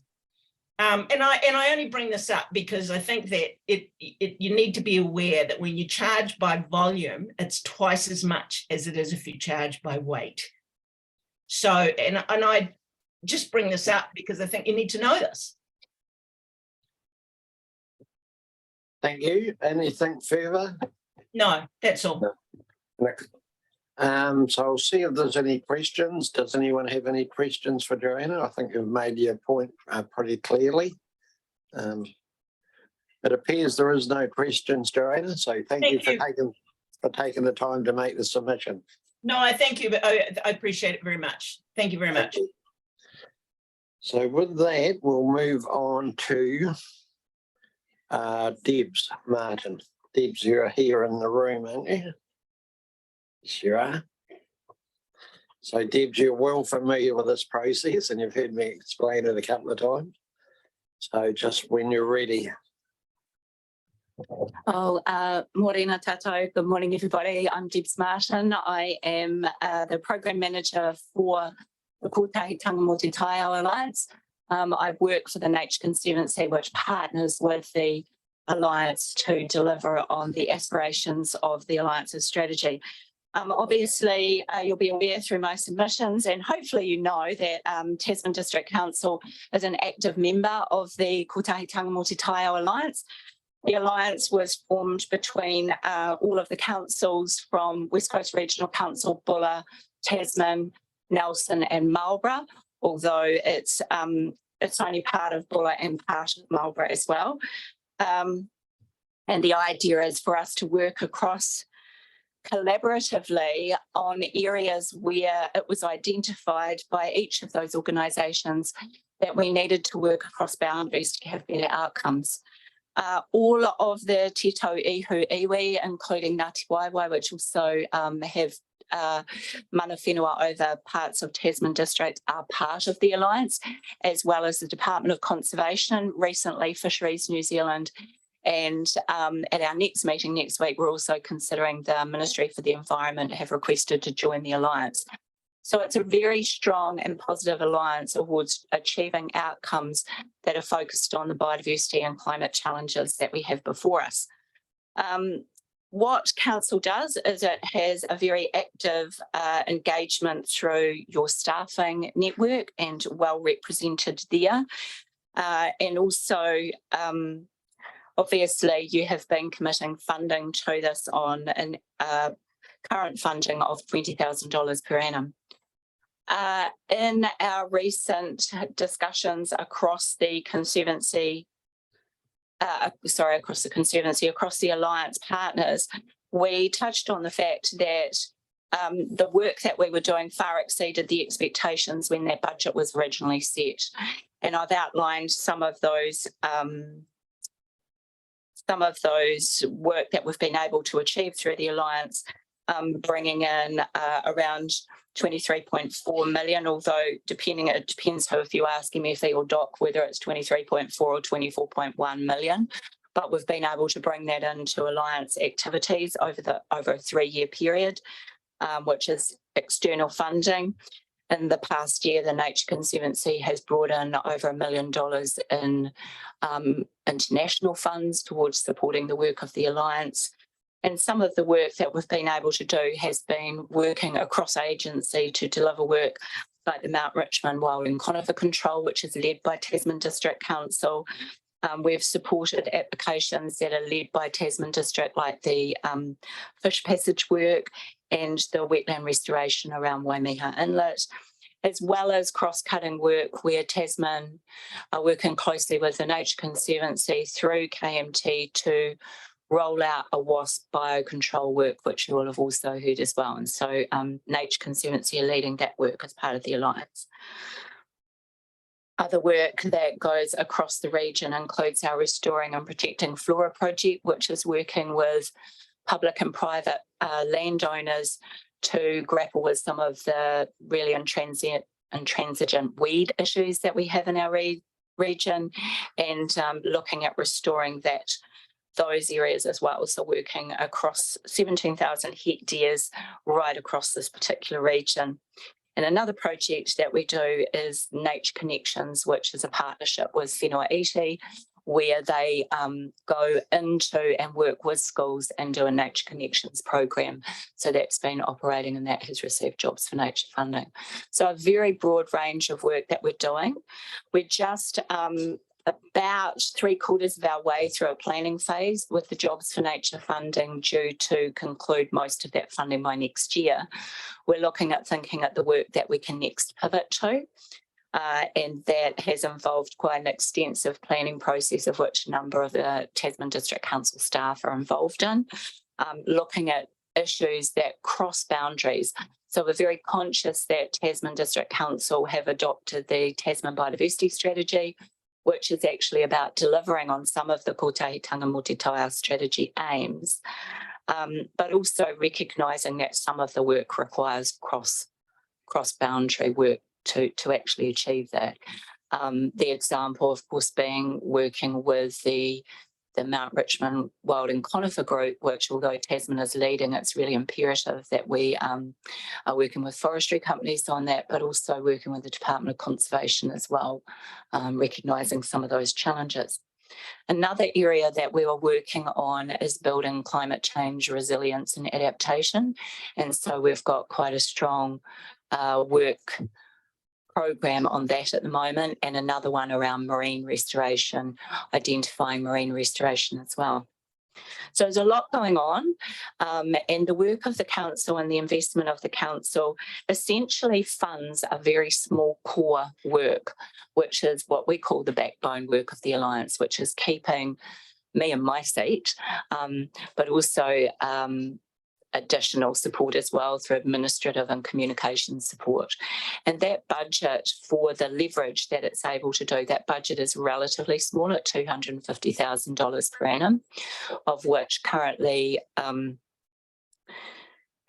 And I only bring this up because I think that you need to be aware that when you charge by volume, it's twice as much as it is if you charge by weight. So, and I just bring this up because I think you need to know this. Thank you. Anything further? No, that's all. So I'll see if there's any questions. Does anyone have any questions for Joanna? I think you've made your point pretty clearly. It appears there is no questions, Joanna, so thank you Thank for taking the time to make the submission. No, I thank you, but I appreciate it very much. Thank you very much. So with that, we'll move on to Debs Martin. Debs, you're here in the room, aren't you? Yes, you are. So Debs, you're well familiar with this process and you've heard me explain it a couple of times. So just when you're ready. Morena tatou. Good morning, everybody. I'm Debs Martin. I am the Program Manager for the Kotahi Tangamoti Taiao Alliance. I work for the Nature Conservancy, which partners with the Alliance to deliver on the aspirations of the Alliance's strategy. Obviously, you'll be aware through my submissions, and hopefully you know that Tasman District Council is an active member of the Kotahi Tangamoti Taiao Alliance. The alliance was formed between all of the councils from West Coast Regional Council, Bulla, Tasman, Nelson and Marlborough, although it's only part of Bulla and part of Marlborough as well. And the idea is for us to work across collaboratively on areas where it was identified by each of those organisations that we needed to work across boundaries to have better outcomes. All of the Te Tau Ihu Iwi, including Ngāti Waewae, which also have mana whenua over parts of Tasman District, are part of the Alliance, as well as the Department of Conservation, recently Fisheries New Zealand. And at our next meeting next week, we're also considering the Ministry for the Environment have requested to join the Alliance. So it's a very strong and positive alliance towards achieving outcomes that are focused on the biodiversity and climate challenges that we have before us. What Council does is it has a very active engagement through your staffing network and well represented there. And also, obviously, you have been committing funding to this on current funding of $20,000 per annum. In our recent discussions across the Conservancy, across the Alliance partners, we touched on the fact that the work that we were doing far exceeded the expectations when that budget was originally set. And I've outlined some of those work that we've been able to achieve through the Alliance, bringing in around 23.4 million, although it depends who, if you ask MFE or DOC, whether it's 23.4 or 24.1 million. But we've been able to bring that into Alliance activities over a 3-year period, which is external funding. In the past year, the Nature Conservancy has brought in over $1 million in international funds towards supporting the work of the Alliance. And some of the work that we've been able to do has been working across agency to deliver work like the Mount Richmond Wild and Conifer Control, which is led by Tasman District Council. We've supported applications that are led by Tasman District, like the fish passage work and the wetland restoration around Waimiha Inlet, as well as cross-cutting work where Tasman are working closely with the Nature Conservancy through KMT to roll out a wasp biocontrol work, which you will have also heard as well. And so Nature Conservancy are leading that work as part of the Alliance. Other work that goes across the region includes our Restoring and Protecting Flora project, which is working with public and private landowners to grapple with some of the really intransigent weed issues that we have in our region, and looking at restoring those areas as well. So working across 17,000 hectares right across this particular region. And another project that we do is Nature Connections, which is a partnership with Whenua Iti, where they go into and work with schools and do a Nature Connections program. So that's been operating and that has received Jobs for Nature funding. So a very broad range of work that we're doing. We're just about 3/4 of our way through a planning phase, with the Jobs for Nature funding due to conclude most of that funding by next year. We're looking at thinking at the work that we can next pivot to. And that has involved quite an extensive planning process, of which a number of the Tasman District Council staff are involved in, looking at issues that cross boundaries. So we're very conscious that Tasman District Council have adopted the Tasman Biodiversity Strategy, which is actually about delivering on some of the Kotahitanga Multitaia strategy aims, but also recognising that some of the work requires cross-boundary work to actually achieve that. The example, of course, being working with the Mount Richmond Wild and Conifer Group, which, although Tasman is leading, it's really imperative that we are working with forestry companies on that, but also working with the Department of Conservation as well, recognising some of those challenges. Another area that we were working on is building climate change resilience and adaptation. And so we've got quite a strong work program on that at the moment, and another one around marine restoration, identifying marine restoration as well. So there's a lot going on, and the work of the council and the investment of the council essentially funds a very small core work, which is what we call the backbone work of the Alliance, which is keeping me in my seat, but also additional support as well through administrative and communication support. And that budget, for the leverage that it's able to do, that budget is relatively small at $250,000 per annum, of which currently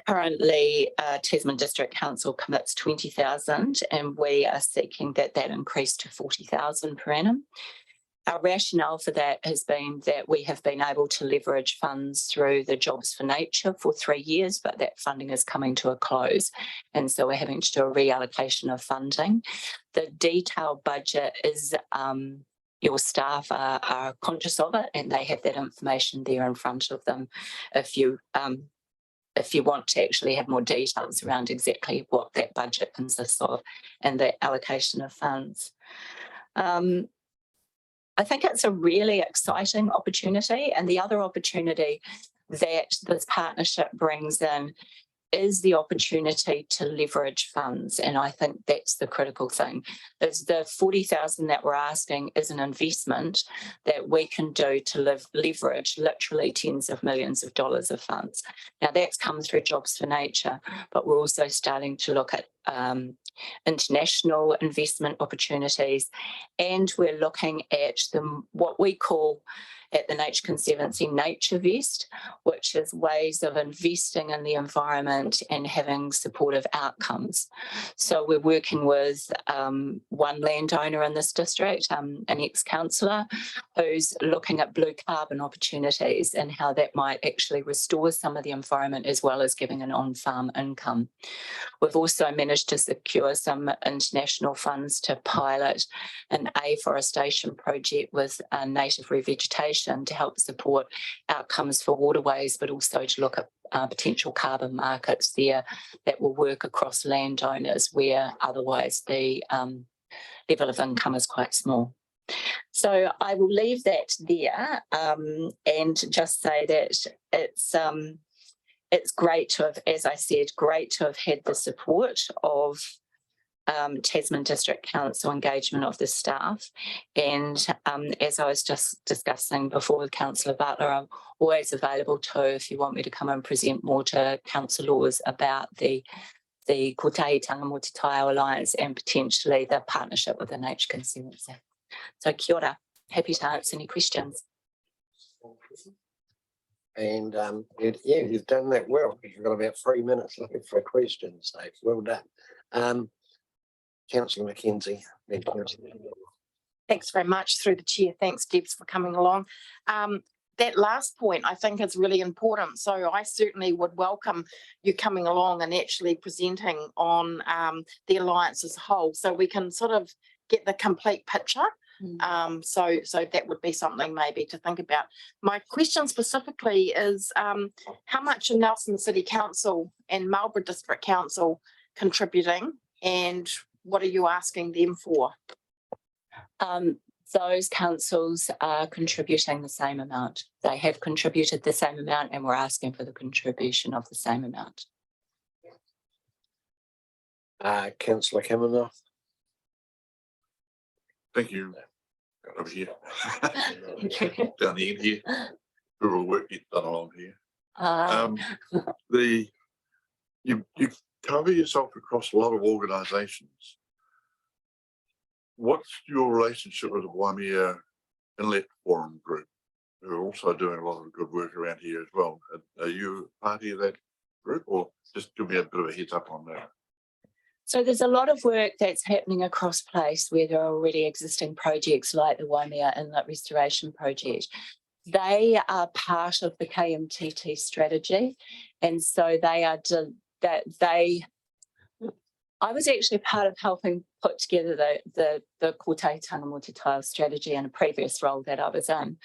Tasman District Council commits 20,000, and we are seeking that increase to 40,000 per annum. Our rationale for that has been that we have been able to leverage funds through the Jobs for Nature for 3 years, but that funding is coming to a close. And so we're having to do a reallocation of funding. The detailed budget is, your staff are conscious of it, and they have that information there in front of them if you want to actually have more details around exactly what that budget consists of and the allocation of funds. I think it's a really exciting opportunity, and the other opportunity that this partnership brings in is the opportunity to leverage funds. And I think that's the critical thing. Is the 40,000 that we're asking is an investment that we can do to leverage literally tens of millions of dollars of funds. Now that's come through Jobs for Nature, but we're also starting to look at international investment opportunities, and we're looking at what we call at the Nature Conservancy Nature Vest, which is ways of investing in the environment and having supportive outcomes. So we're working with one landowner in this district, an ex-councillor, who's looking at blue carbon opportunities and how that might actually restore some of the environment as well as giving an on-farm income. We've also managed to secure some international funds to pilot an afforestation project with native revegetation to help support outcomes for waterways, but also to look at potential carbon markets there that will work across landowners where otherwise the level of income is quite small. So I will leave that there and just say that it's great to have, as I said, great to have had the support of Tasman District Council, engagement of the staff. And as I was just discussing before with Councillor Butler, I'm always available too if you want me to come and present more to councillors about the Kotahitanga Multitaia Alliance and potentially the partnership with the Nature Conservancy. So kia ora, happy to answer any questions. And yeah, you've done that well. You've got about 3 minutes looking for questions, so well done. Councillor McKenzie. Thanks very much through the chair. Thanks, Debs, for coming along. That last point I think is really important. So I certainly would welcome you coming along and actually presenting on the Alliance as a whole, so we can sort of get the complete picture. So that would be something maybe to think about. My question specifically is how much are Nelson City Council and Marlborough District Council contributing, and what are you asking them for? Those councils are contributing the same amount. They have contributed the same amount and we're asking for the contribution of the same amount. Councillor Kavanagh. Thank you. Over here. Down the end here. For all work you've done along here. You cover yourself across a lot of organisations. What's your relationship with the Waimea Inlet Forum Group, who are also doing a lot of good work around here as well? Are you party of that group, or just give me a bit of a heads up on that? So there's a lot of work that's happening across place where there are already existing projects like the Waimea Inlet Restoration Project. They are part of the KMTT strategy, and so they are I was actually part of helping put together the Kotahi Tangamoti Tile strategy in a previous role that I was in.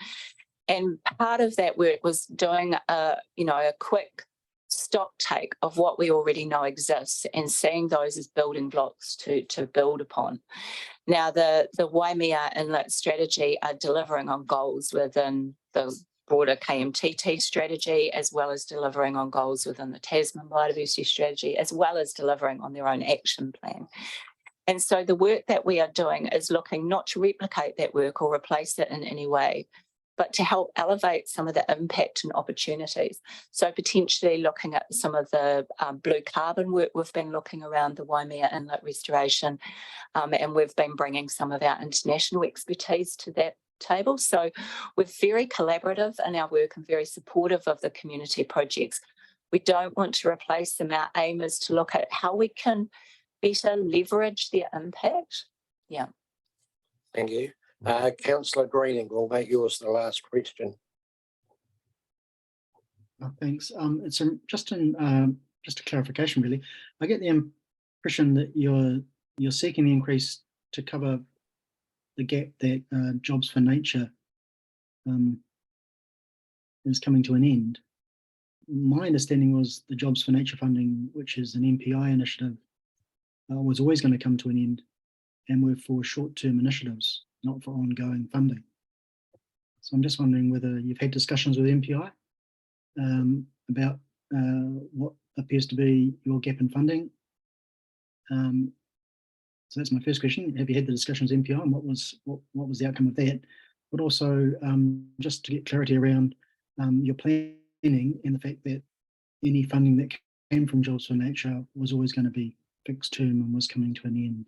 And part of that work was doing a quick stock take of what we already know exists and seeing those as building blocks to build upon. Now, the Waimea Inlet strategy are delivering on goals within the broader KMTT strategy, as well as delivering on goals within the Tasman biodiversity strategy, as well as delivering on their own action plan. And so the work that we are doing is looking not to replicate that work or replace it in any way, but to help elevate some of the impact and opportunities. So potentially looking at some of the blue carbon work we've been looking around the Waimea Inlet restoration, and we've been bringing some of our international expertise to that table. So we're very collaborative in our work and very supportive of the community projects. We don't want to replace them. Our aim is to look at how we can better leverage their impact. Yeah. Thank you. Councillor Greening, we'll make yours the last question. Thanks. It's just a clarification, really. I get the impression that you're seeking the increase to cover the gap that Jobs for Nature is coming to an end. My understanding was the Jobs for Nature funding, which is an MPI initiative, was always going to come to an end, and were for short-term initiatives, not for ongoing funding. So I'm just wondering whether you've had discussions with MPI about what appears to be your gap in funding. So that's my first question. Have you had the discussions with MPI, and what was the outcome of that? But also just to get clarity around your planning and the fact that any funding that came from Jobs for Nature was always going to be fixed term and was coming to an end.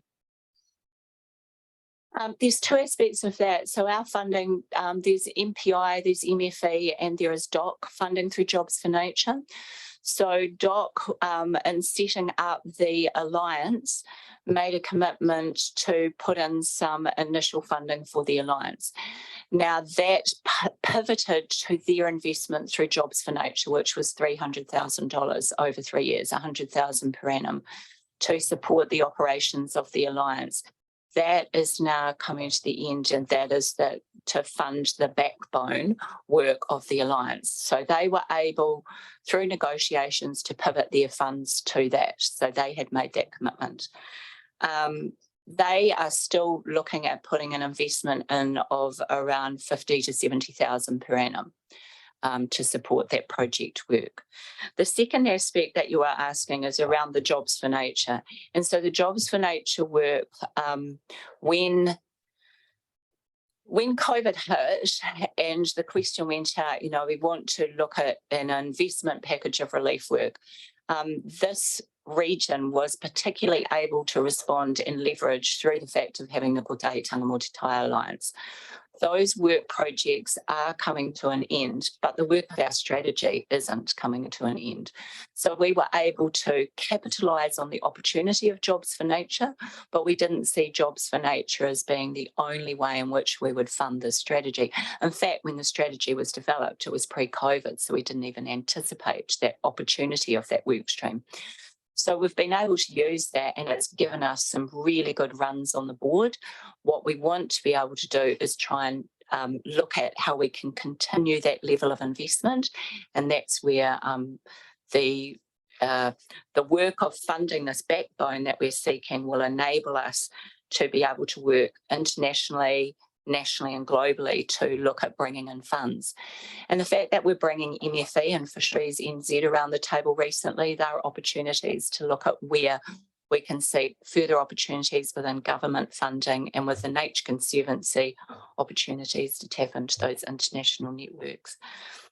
There's two aspects of that. So our funding, there's MPI, there's MFE, and there is DOC funding through Jobs for Nature. So DOC, in setting up the alliance, made a commitment to put in some initial funding for the alliance. Now that pivoted to their investment through Jobs for Nature, which was $300,000 over 3 years, $100,000 per annum, to support the operations of the alliance. That is now coming to the end, and that is to fund the backbone work of the alliance. So they were able, through negotiations, to pivot their funds to that. So they had made that commitment. They are still looking at putting an investment in of around $50,000 to $70,000 per annum to support that project work. The second aspect that you are asking is around the Jobs for Nature. And so the Jobs for Nature work, when COVID hit and the question went out, we want to look at an investment package of relief work. This region was particularly able to respond and leverage through the fact of having the Kotahi Tangamoti Tile Alliance. Those work projects are coming to an end, but the work of our strategy isn't coming to an end. So we were able to capitalise on the opportunity of Jobs for Nature, but we didn't see Jobs for Nature as being the only way in which we would fund this strategy. In fact, when the strategy was developed, it was pre-COVID, so we didn't even anticipate that opportunity of that work stream. So we've been able to use that, and it's given us some really good runs on the board. What we want to be able to do is try and look at how we can continue that level of investment, and that's where the work of funding this backbone that we're seeking will enable us to be able to work internationally, nationally and globally to look at bringing in funds. And the fact that we're bringing MFE and Fisheries NZ around the table recently, there are opportunities to look at where we can see further opportunities within government funding and with the Nature Conservancy opportunities to tap into those international networks.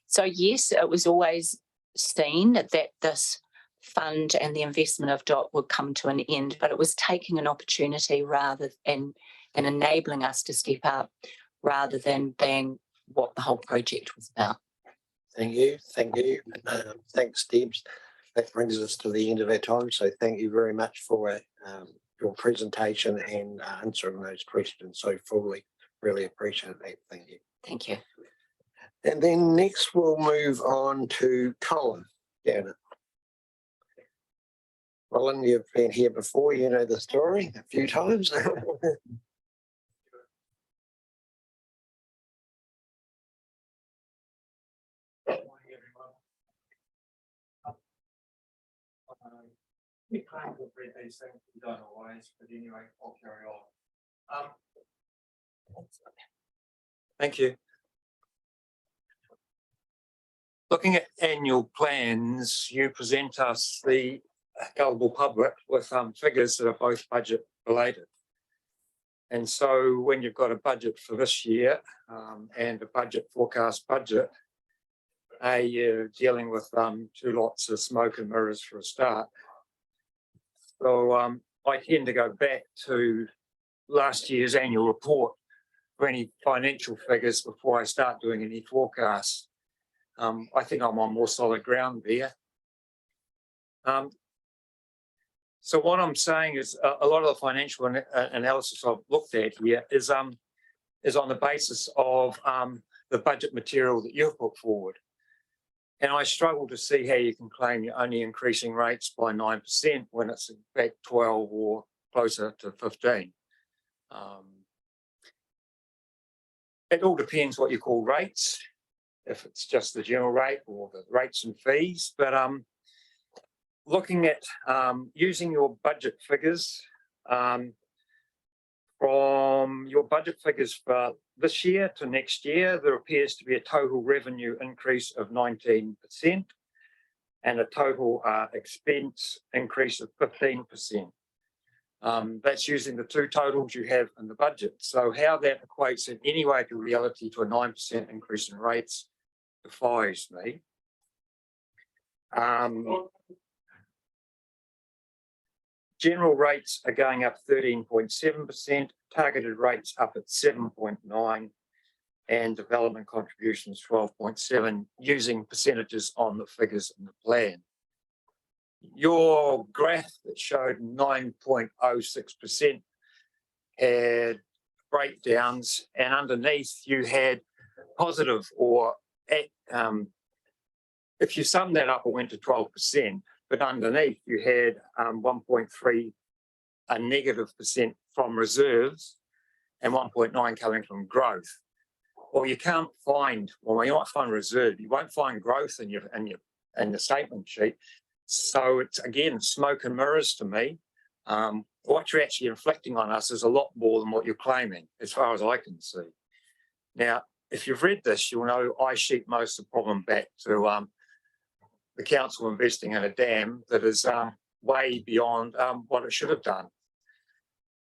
So yes, it was always seen that this fund and the investment of DOT would come to an end, but it was taking an opportunity rather and enabling us to step up rather than being what the whole project was about. Thank you. Thanks, Debs. That brings us to the end of our time. So thank you very much for your presentation and answering those questions so fully. Really appreciate that. Thank you. Thank you. And then next we'll move on to Colin Downer. Colin, you've been here before. You know the story a few times. We can't read these things, we don't always, but anyway, I'll carry on. Thank you. Looking at annual plans, you present us, the gullible public, with figures that are both budget related. And so when you've got a budget for this year and a forecast budget, you're dealing with two lots of smoke and mirrors for a start. So I tend to go back to last year's annual report for any financial figures before I start doing any forecasts. I think I'm on more solid ground there. So what I'm saying is a lot of the financial analysis I've looked at here is on the basis of the budget material that you've put forward. And I struggle to see how you can claim you're only increasing rates by 9% when it's in fact 12 or closer to 15. It all depends what you call rates, if it's just the general rate or the rates and fees. But looking at using your budget figures, from your budget figures for this year to next year, there appears to be a total revenue increase of 19% and a total expense increase of 15%. That's using the two totals you have in the budget. So how that equates in any way to reality to a 9% increase in rates defies me. General rates are going up 13.7%, targeted rates up at 7.9%, and development contributions 12.7%, using percentages on the figures in the plan. Your graph that showed 9.06% had breakdowns, and underneath you had positive, or if you sum that up, it went to 12%. But underneath you had 1.3 a -% from reserves and 1.9 coming from growth. Well, you can't find, well, you might find reserve, you won't find growth in the statement sheet. So it's again smoke and mirrors to me. What you're actually inflicting on us is a lot more than what you're claiming, as far as I can see. Now, if you've read this, you'll know I sheet most of the problem back to the council investing in a dam that is way beyond what it should have done.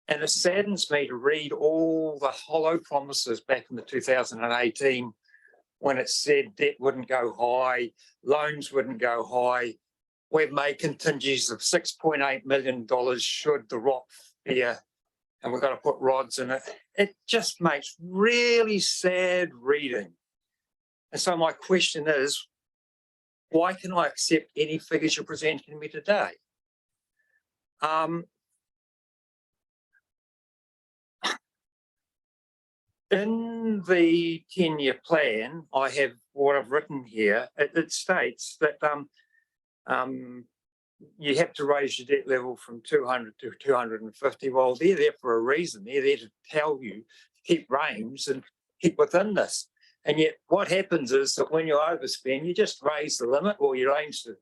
And it saddens me to read all the hollow promises back in the 2018 when it said debt wouldn't go high, loans wouldn't go high. We've made contingencies of $6.8 million should the rock fail, and we've got to put rods in it. It just makes really sad reading. And so my question is, why can I accept any figures you're presenting to me today? In the 10-year plan, I have what I've written here. It states that you have to raise your debt level from 200 to 250. Well, they're there for a reason. They're there to tell you to keep reins and keep within this. And yet what happens is that when you overspend, you just raise the limit or you range to.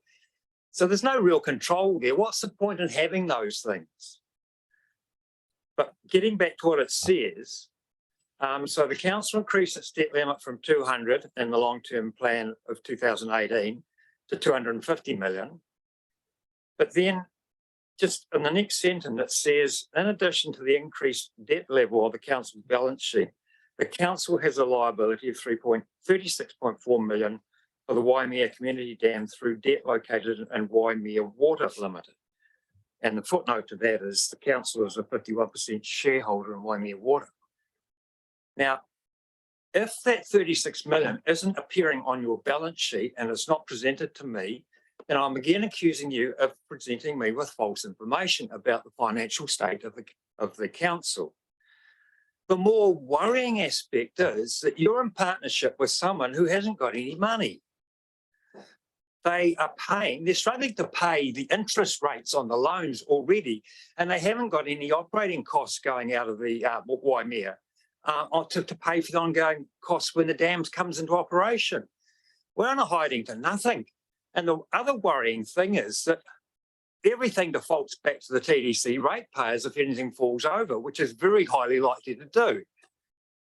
So there's no real control there. What's the point in having those things? But getting back to what it says, So the council increased its debt limit from 200 in the long-term plan of 2018 to 250 million. But then just in the next sentence, it says, in addition to the increased debt level of the council's balance sheet, the council has a liability of 36.4 million for the Waimea Community Dam through debt located in Waimea Water Limited. And the footnote to that is the council is a 51% shareholder in Waimea Water. Now, if that 36 million isn't appearing on your balance sheet and it's not presented to me, then I'm again accusing you of presenting me with false information about the financial state of the council. The more worrying aspect is that you're in partnership with someone who hasn't got any money. They're struggling to pay the interest rates on the loans already, and they haven't got any operating costs going out of the Waimea to pay for the ongoing costs when the dams comes into operation. We're on a hiding to nothing. And the other worrying thing is that everything defaults back to the TDC ratepayers if anything falls over, which is very highly likely to do.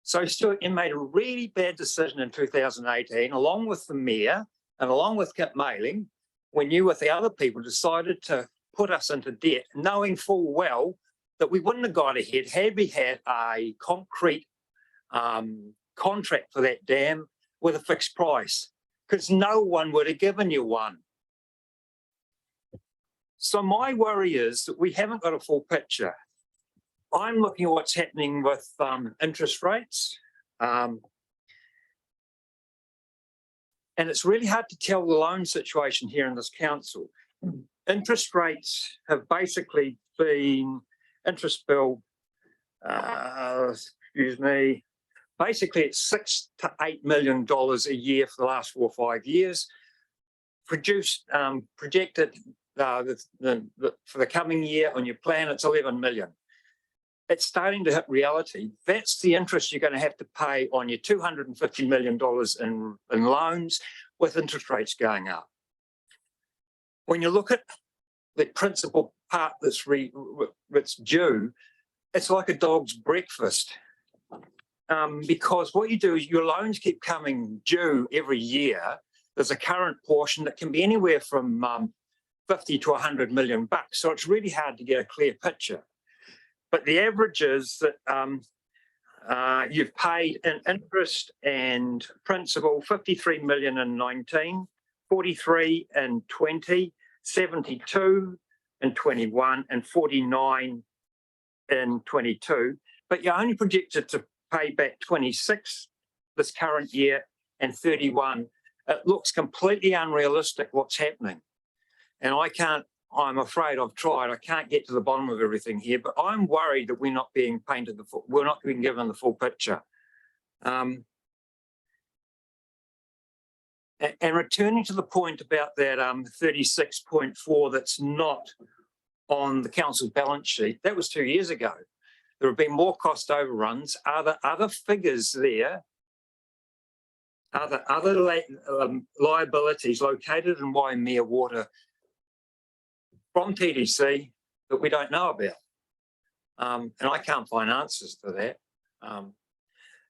So Stuart, you made a really bad decision in 2018, along with the mayor and along with Kip Mailing, when you with the other people decided to put us into debt, knowing full well that we wouldn't have got ahead had we had a concrete contract for that dam with a fixed price, because no one would have given you one. So my worry is that we haven't got a full picture. I'm looking at what's happening with interest rates. And it's really hard to tell the loan situation here in this council. Interest rates have basically been, interest bill, basically it's $6 to $8 million a year for the last 4 or 5 years. Projected for the coming year on your plan, it's 11 million. It's starting to hit reality. That's the interest you're going to have to pay on your $250 million in loans with interest rates going up. When you look at the principal part that's due, it's like a dog's breakfast. Because what you do is your loans keep coming due every year. There's a current portion that can be anywhere from 50 to 100 million bucks. So it's really hard to get a clear picture. But the average is that you've paid in interest and principal 53 million in 19, 43 in 20, 72 in 21 and 49 in 22. But you're only projected to pay back 26 this current year and 31. It looks completely unrealistic what's happening. And I'm afraid I've tried. I can't get to the bottom of everything here, but I'm worried that we're not being painted we're not being given the full picture. And returning to the point about that 36.4 that's not on the council balance sheet, that was 2 years ago. There have been more cost overruns. Are there other figures there? Are there other liabilities located in Waimea Water from TDC that we don't know about? And I can't find answers to that.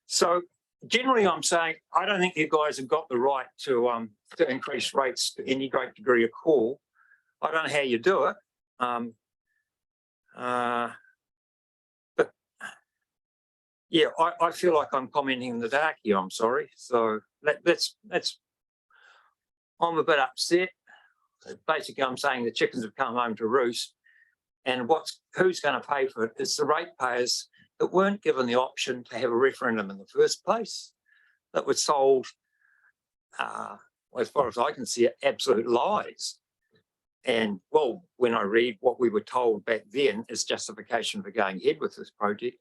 So generally I'm saying, I don't think you guys have got the right to increase rates to any great degree of call. I don't know how you do it. But yeah, I feel like I'm commenting in the dark here, I'm sorry. So that's I'm a bit upset. Basically, I'm saying the chickens have come home to roost, and who's going to pay for it? It's the ratepayers that weren't given the option to have a referendum in the first place, that were sold, as far as I can see, absolute lies. And well, when I read what we were told back then as justification for going ahead with this project,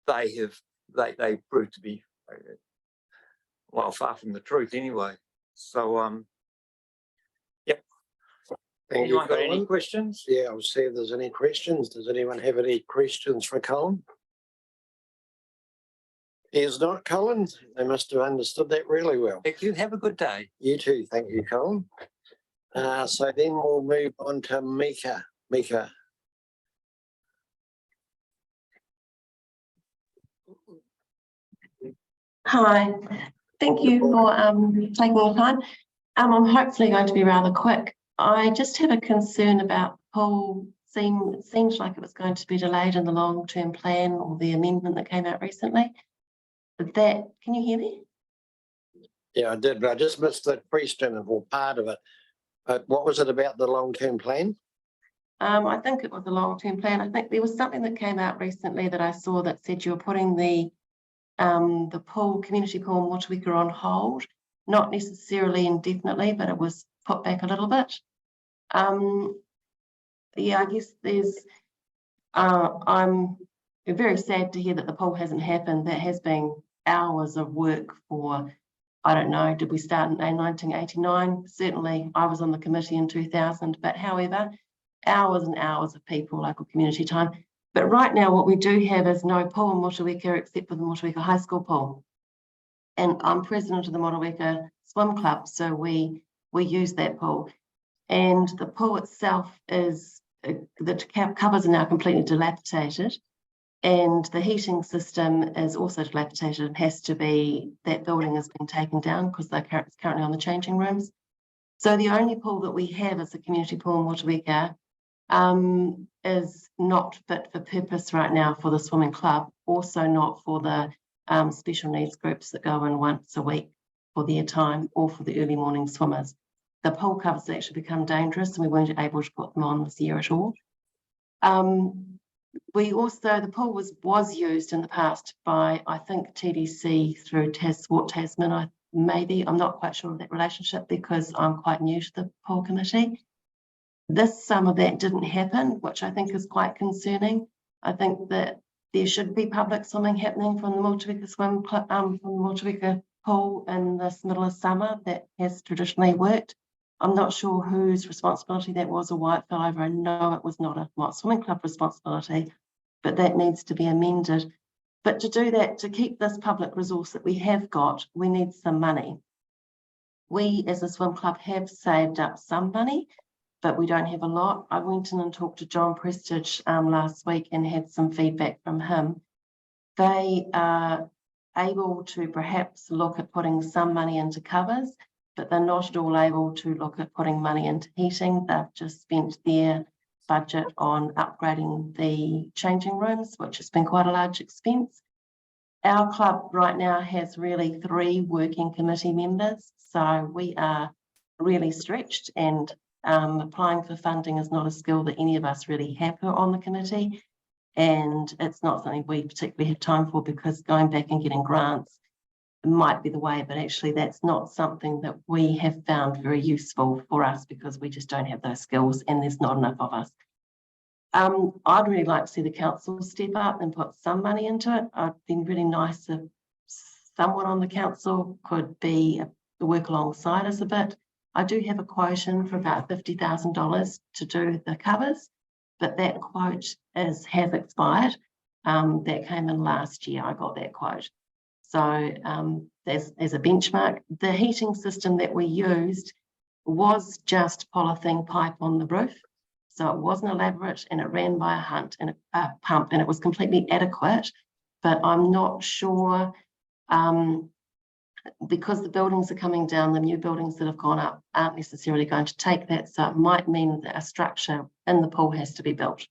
they proved to be well far from the truth anyway. So yep. Thank you, Anyone got any Colin. questions? Yeah, I'll see if there's any questions. Does anyone have any questions for Colin? Here's not Colin. They must have understood that really well. Thank you. Have a good day. You too. Thank you, Colin. So then we'll move on to Mika. Mika. Hi, thank you for taking the time. I'm hopefully going to be rather quick. I just have a concern about pool. It seems like it was going to be delayed in the long-term plan or the amendment that came out recently. Can you hear me? Yeah, I did, but I just missed the question or part of it. What was it about the long-term plan? I think it was a long-term plan. I think there was something that came out recently that I saw that said you were putting the pool, community pool in Motueka on hold, not necessarily indefinitely, but it was put back a little bit. Yeah, I guess I'm very sad to hear that the poll hasn't happened. That has been hours of work for, I don't know, did we start in 1989? Certainly I was on the committee in 2000, but however, hours and hours of people, local community time. But right now what we do have is no pool in Motueka except for the Motueka High School pool. And I'm president of the Motueka Swim Club, so we use that pool. And the pool itself is, the covers are now completely dilapidated, and the heating system is also dilapidated. It has to be, that building has been taken down because it's currently on the changing rooms. So the only pool that we have is the community pool in Motueka, is not fit for purpose right now for the swimming club, also not for the special needs groups that go in once a week for their time or for the early morning swimmers. The pool covers actually become dangerous and we weren't able to put them on this year at all. We also, the pool was used in the past by, I think, TDC through Sport Tasman. I'm not quite sure of that relationship because I'm quite new to the pool committee. This summer that didn't happen, which I think is quite concerning. I think that there should be public swimming happening from the Motueka Swim Club, from the Motueka pool in this middle of summer that has traditionally worked. I'm not sure whose responsibility that was or why it fell over. I know it was not a Mott Swimming Club responsibility, but that needs to be amended. But to do that, to keep this public resource that we have got, we need some money. We as a swim club have saved up some money, but we don't have a lot. I went in and talked to John Prestige last week and had some feedback from him. They are able to perhaps look at putting some money into covers, but they're not at all able to look at putting money into heating. They've just spent their budget on upgrading the changing rooms, which has been quite a large expense. Our club right now has really 3 working committee members, so we are really stretched, and applying for funding is not a skill that any of us really have on the committee, and it's not something we particularly have time for because going back and getting grants might be the way, but actually that's not something that we have found very useful for us because we just don't have those skills and there's not enough of us. I'd really like to see the council step up and put some money into it. It'd be really nice if someone on the council could work alongside us a bit. I do have a quote in for about $50,000 to do the covers, but that quote has expired. That came in last year, I got that quote. So as a benchmark, the heating system that we used was just polythene pipe on the roof. So it wasn't elaborate and it ran by a pump and it was completely adequate, but I'm not sure because the buildings are coming down, the new buildings that have gone up aren't necessarily going to take that. So it might mean that a structure in the pool has to be built,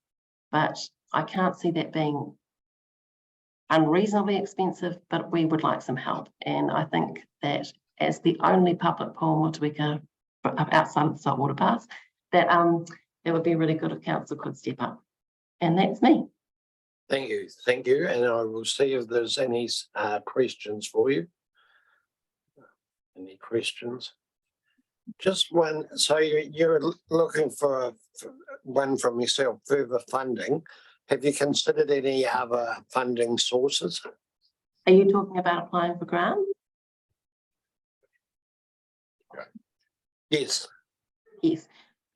but I can't see that being unreasonably expensive, but we would like some help. And I think that as the only public pool in Motueka outside of the saltwater baths, that it would be really good if council could step up. And that's me. Thank you. Thank you. And I will see if there's any questions for you. Any questions? Just one. So you're looking for one from yourself, further funding. Have you considered any other funding sources? Are you talking about applying for grants? Yes. Yes,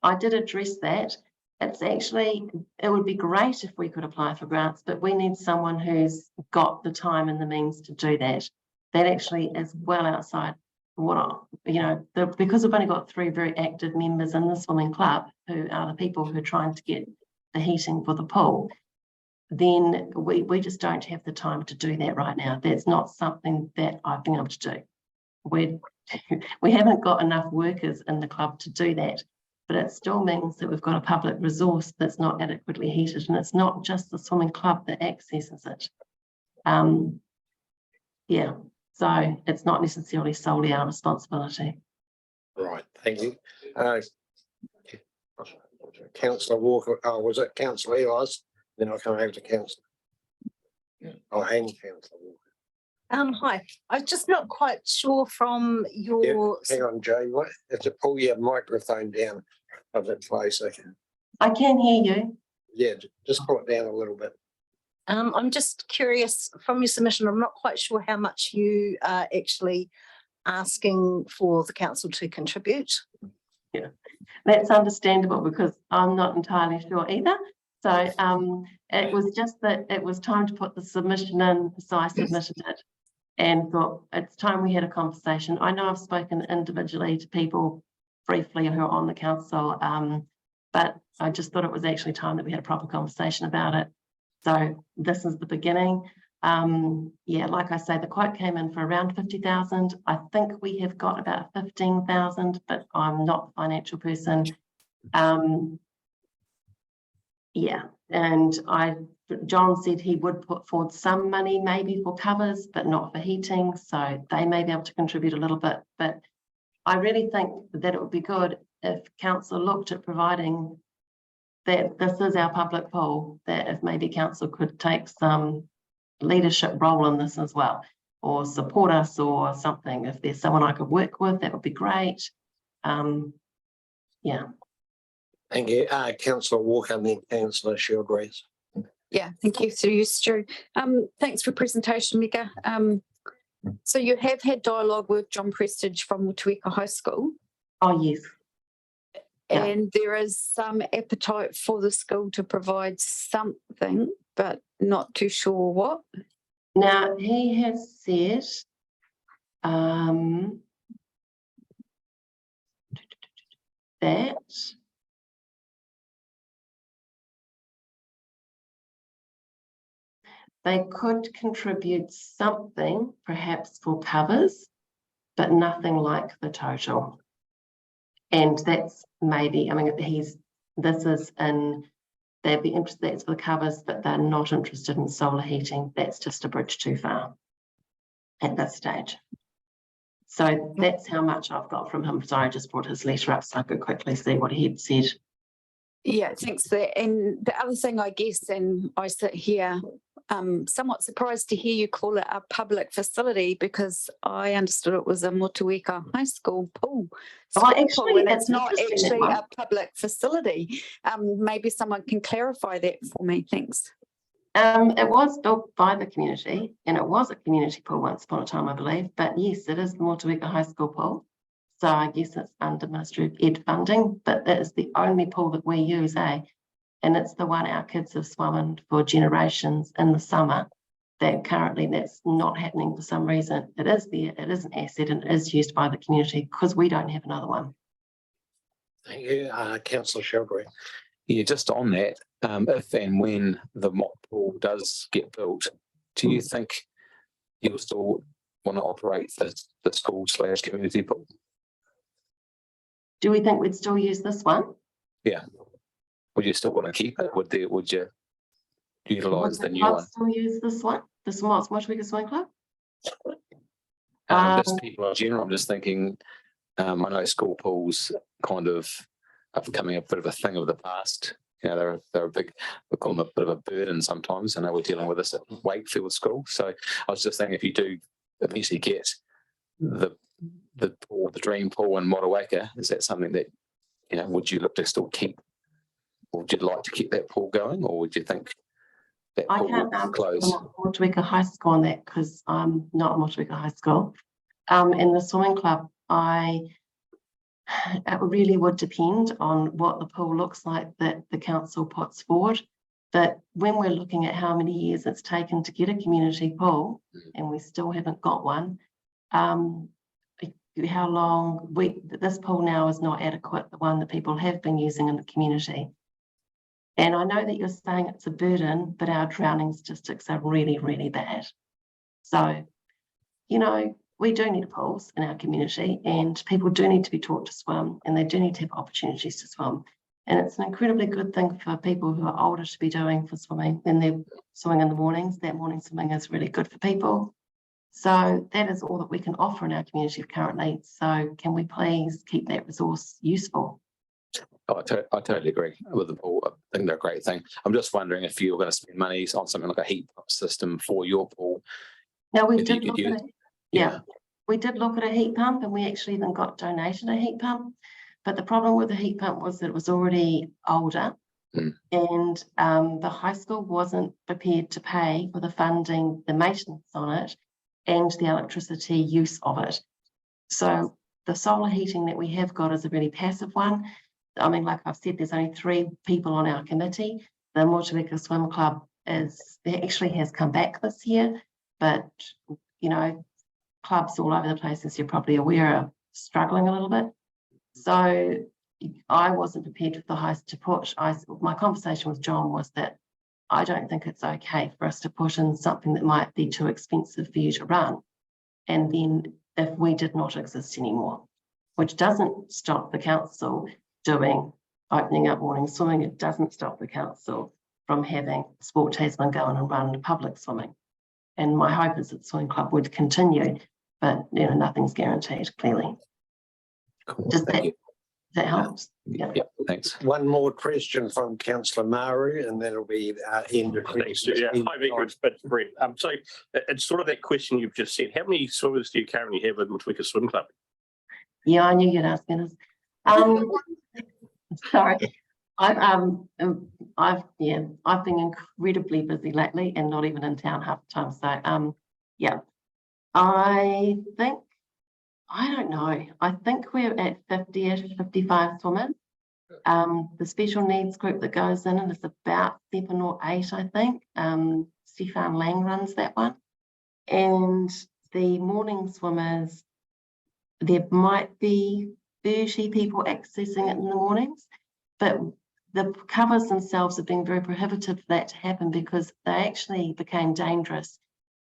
I did address that. It would be great if we could apply for grants, but we need someone who's got the time and the means to do that. That actually is well outside because we've only got 3 very active members in the swimming club who are the people who are trying to get the heating for the pool. then we just don't have the time to do that right now. That's not something that I've been able to do. We haven't got enough workers in the club to do that, but it still means that we've got a public resource that's not adequately heated, and it's not just the swimming club that accesses it. Yeah, so it's not necessarily solely our responsibility. Right, thank you. Councillor Walker, was it Councillor Elias? Then I'll come over to Councillor. Oh, and Councillor Walker. Hi, I'm just not quite sure from your. Hang on, Joe, you have to pull your microphone down a bit closer. I can hear you. Yeah, just pull it down a little bit. I'm just curious from your submission, I'm not quite sure how much you are actually asking for the council to contribute. Yeah, that's understandable because I'm not entirely sure either. So it was just that it was time to put the submission in, so I submitted it and thought it's time we had a conversation. I know I've spoken individually to people briefly who are on the council, but I just thought it was actually time that we had a proper conversation about it. So this is the beginning. Yeah, like I say, the quote came in for around 50,000. I think we have got about 15,000, but I'm not a financial person. Yeah, and John said he would put forward some money maybe for covers, but not for heating. So they may be able to contribute a little bit, but I really think that it would be good if council looked at providing that this is our public pool, that if maybe council could take some leadership role in this as well, or support us or something. If there's someone I could work with, that would be great. Yeah. Thank you. Councillor Walker and then Councillor Shieldgrace. Yeah, thank you through you, Stu. Thanks for your presentation, Mika. So you have had dialogue with John Prestige from Motueka High School. Oh, yes. Yeah. And there is some appetite for the school to provide something, but not too sure what. Now, he has said that they could contribute something, perhaps for covers, but nothing like the total. And that's maybe, I mean, this is in, they'd be interested, that's for the covers, but they're not interested in solar heating. That's just a bridge too far at this stage. So that's how much I've got from him. Sorry, I just brought his letter up so I could quickly see what he had said. Yeah, thanks for that. And the other thing, I guess, and I sit here somewhat surprised to hear you call it a public facility, because I understood it was a Motueka High School pool. Actually, and it's not actually a public facility. Maybe someone can clarify that for me. Thanks. It was built by the community, and it was a community pool once upon a time, I believe. But yes, it is the Motueka High School pool. So I guess it's under Ministry of Ed funding, but that is the only pool that we use, and it's the one our kids have swum in for generations in the summer. That currently that's not happening for some reason. It is there, it is an asset, and it is used by the community because we don't have another one. Thank you, Councillor Shieldgrace. Yeah, just on that, if and when the mock pool does get built, do you think you'll still want to operate the school/community pool? Do we think we'd still use this one? Yeah. Would you still want to keep it? Would you utilise the new one? Still use this one? This one's Motueka Swimming Club? Just people in general, I'm just thinking, I know school pools kind of are becoming a bit of a thing of the past. You know, they're a big, we call them a bit of a burden sometimes. I know we're dealing with this at Wakefield School. So I was just thinking, if you do eventually get the pool, the dream pool in Motueka, is that something that, you know, would you look to still keep, or would you like to keep that pool going, or would you think that I pool can't will close? Motueka High School on that because I'm not Motueka High School. In the swimming club, it really would depend on what the pool looks like that the council puts forward. But when we're looking at how many years it's taken to get a community pool, and we still haven't got one, how long this pool now is not adequate, the one that people have been using in the community. And I know that you're saying it's a burden, but our drowning statistics are really, really bad. So, you know, we do need pools in our community, and people do need to be taught to swim, and they do need to have opportunities to swim. And it's an incredibly good thing for people who are older to be doing for swimming when they're swimming in the mornings. That morning swimming is really good for people. So that is all that we can offer in our community currently. So can we please keep that resource useful? Oh, I totally agree with the pool. I think they're a great thing. I'm just wondering if you're going to spend money on something like a heat pump system for your pool. Now we If did you- look if you- at it. Yeah, we did look at a heat pump, and we actually even got donated a heat pump. But the problem with the heat pump was that it was already older, and the high school wasn't prepared to pay for the funding, the maintenance on it, and the electricity use of it. So the solar heating that we have got is a really passive one. I mean, like I've said, there's only 3 people on our committee. The Motueka Swim Club actually has come back this year, but you know, clubs all over the place, as you're probably aware, are struggling a little bit. So I wasn't prepared for the highest to push. My conversation with John was that I don't think it's okay for us to put in something that might be too expensive for you to run. And then if we did not exist anymore, which doesn't stop the council opening up morning swimming, it doesn't stop the council from having Sport Tasman go in and run public swimming. And my hope is that the swimming club would continue, but you know, nothing's guaranteed, clearly. Does that help? Yeah, thanks. One more question from councillor Maru, and that'll be end of Thanks, yeah, hi, Vic, it's Brett. So it's sort of that question you've just said. How many swimmers do you currently have in Motueka Swim Club? Yeah, I knew you'd ask me this. Sorry, I've been incredibly busy lately and not even in town half the time. So yeah, I don't know. I think we're at 50-ish, 55 swimmers. The special needs group that goes in is about 7 or 8, I think. Stefan Lang runs that one. And the morning swimmers, there might be 30 people accessing it in the mornings, but the covers themselves have been very prohibitive for that to happen because they actually became dangerous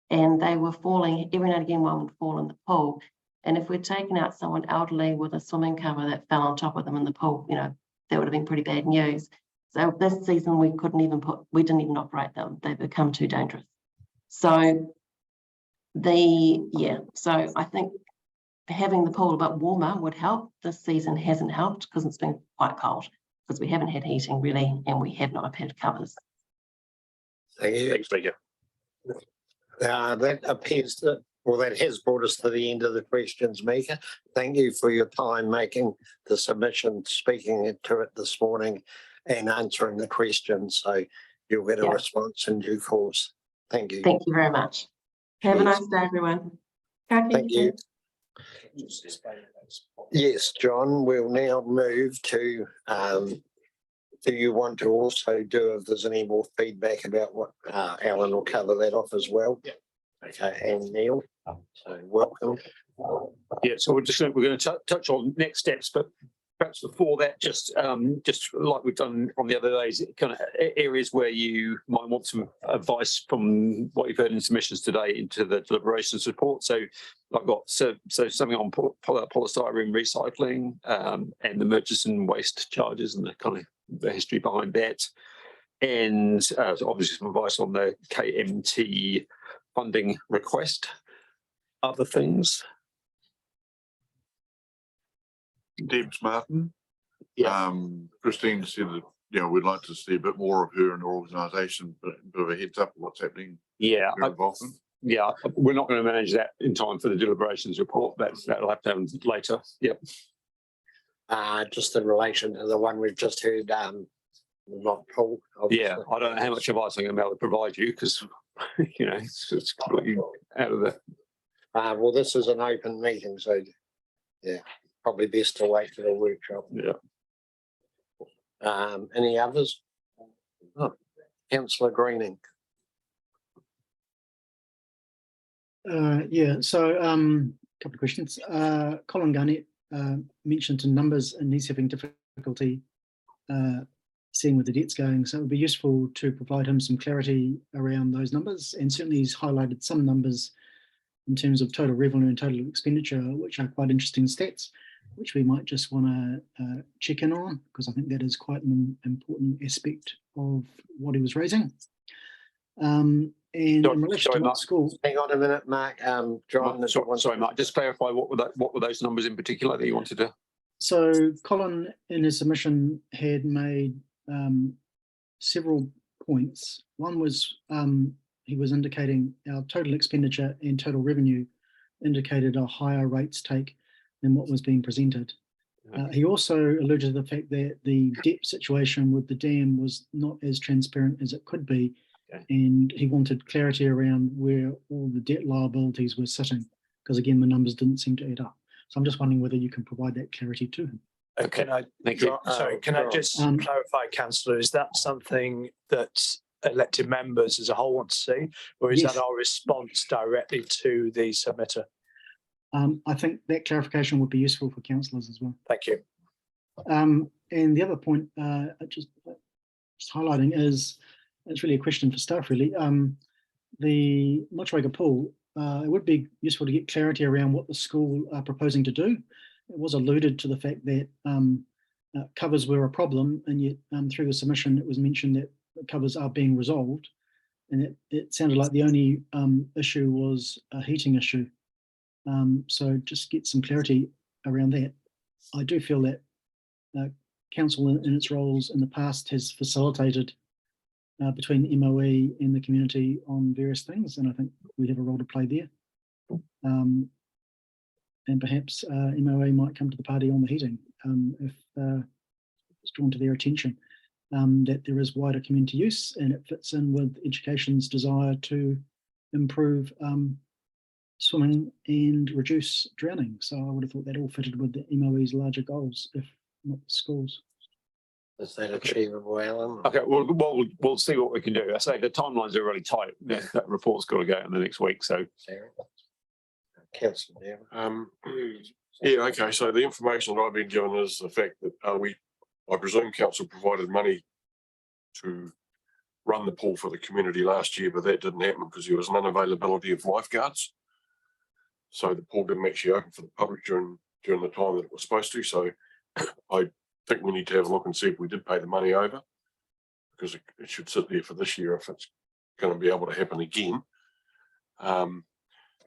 and they were falling. Every now and again, one would fall in the pool. And if we'd taken out someone elderly with a swimming cover that fell on top of them in the pool, you know, that would have been pretty bad news. So this season we didn't even operate them. They've become too dangerous. So so I think having the pool a bit warmer would help. This season hasn't helped because it's been quite cold because we haven't had heating really, and we have not had covers. Thank you. Thanks, Mika. That appears that, well, that has brought us to the end of the questions, Mika. Thank you for your time making the submission, speaking to it this morning and answering the questions. So you'll get a response in due course. Thank you. Thank you very much. Have a nice day, everyone. Thank you. Yes, John, we'll now move to, do you want to also do, if there's any more feedback about what, Alan will cover that off as well? Yeah. Okay, and Neil, so welcome. Yeah, so we're going to touch on next steps, but perhaps before that, just like we've done on the other days, kind of areas where you might want some advice from what you've heard in submissions today into the deliberations report. So I've got so something on polystyrene recycling and the Murchison waste charges and the kind of the history behind that, and so obviously some advice on the KMT funding request. Other things. Debs Martin. Christine said that, you know, we'd like to see a bit more of her in the organisation, but a bit of a heads up of what's happening. Yeah. Her involvement. Yeah, we're not going to manage that in time for the deliberations report. That'll have to happen later. Yep. Just in relation to the one we've just heard, not Paul. Yeah, I don't know how much advice I'm going to be able to provide you because, you know, it's completely out of the. Well, this is an open meeting, so yeah, probably best to wait for the workshop. Yeah. Any others? Oh, Councillor Greening. So a couple of questions. Colin Garnett mentioned in numbers and he's having difficulty seeing where the debt's going. So it would be useful to provide him some clarity around those numbers. And certainly he's highlighted some numbers in terms of total revenue and total expenditure, which are quite interesting stats, which we might just want to check in on, because I think that is quite an important aspect of what he was raising. And in relation to what school, Hang on a minute, Mark. John, Sorry, Mark, just clarify what were those numbers in particular that you wanted to? so Colin in his submission had made several points. One was he was indicating our total expenditure and total revenue indicated a higher rates take than what was being presented. He also alluded to the fact that the debt situation with the dam was not as transparent as it could be, and he wanted clarity around where all the debt liabilities were sitting, because again, the numbers didn't seem to add up. So I'm just wondering whether you can provide that clarity to him. Okay, Can I just clarify, councillor, is that something that elected members as a whole want to see, or is Yes. that our response directly to the submitter? I think that clarification would be useful for councillors as well. Thank you. And the other point, just highlighting, is it's really a question for staff, really. The Motueka pool, it would be useful to get clarity around what the school are proposing to do. It was alluded to the fact that covers were a problem, and yet through the submission it was mentioned that the covers are being resolved, and it sounded like the only issue was a heating issue. So just get some clarity around that. I do feel that council in its roles in the past has facilitated between MOE and the community on various things, and I think we have a role to play there. And perhaps MOE might come to the party on the heating if it's drawn to their attention that there is wider community use, and it fits in with education's desire to improve swimming and reduce drowning. So I would have thought that all fitted with the MOE's larger goals, if not the schools. Is that achievable, Alan? Okay, well, we'll see what we can do. I say the timelines are really tight. That report's got to go out in the next week, so. Councillor Devon. Yeah, okay, so the information that I've been given is the fact that I presume council provided money to run the pool for the community last year, but that didn't happen because there was an unavailability of lifeguards. So the pool didn't actually open for the public during the time that it was supposed to. So I think we need to have a look and see if we did pay the money over, because it should sit there for this year if it's going to be able to happen again.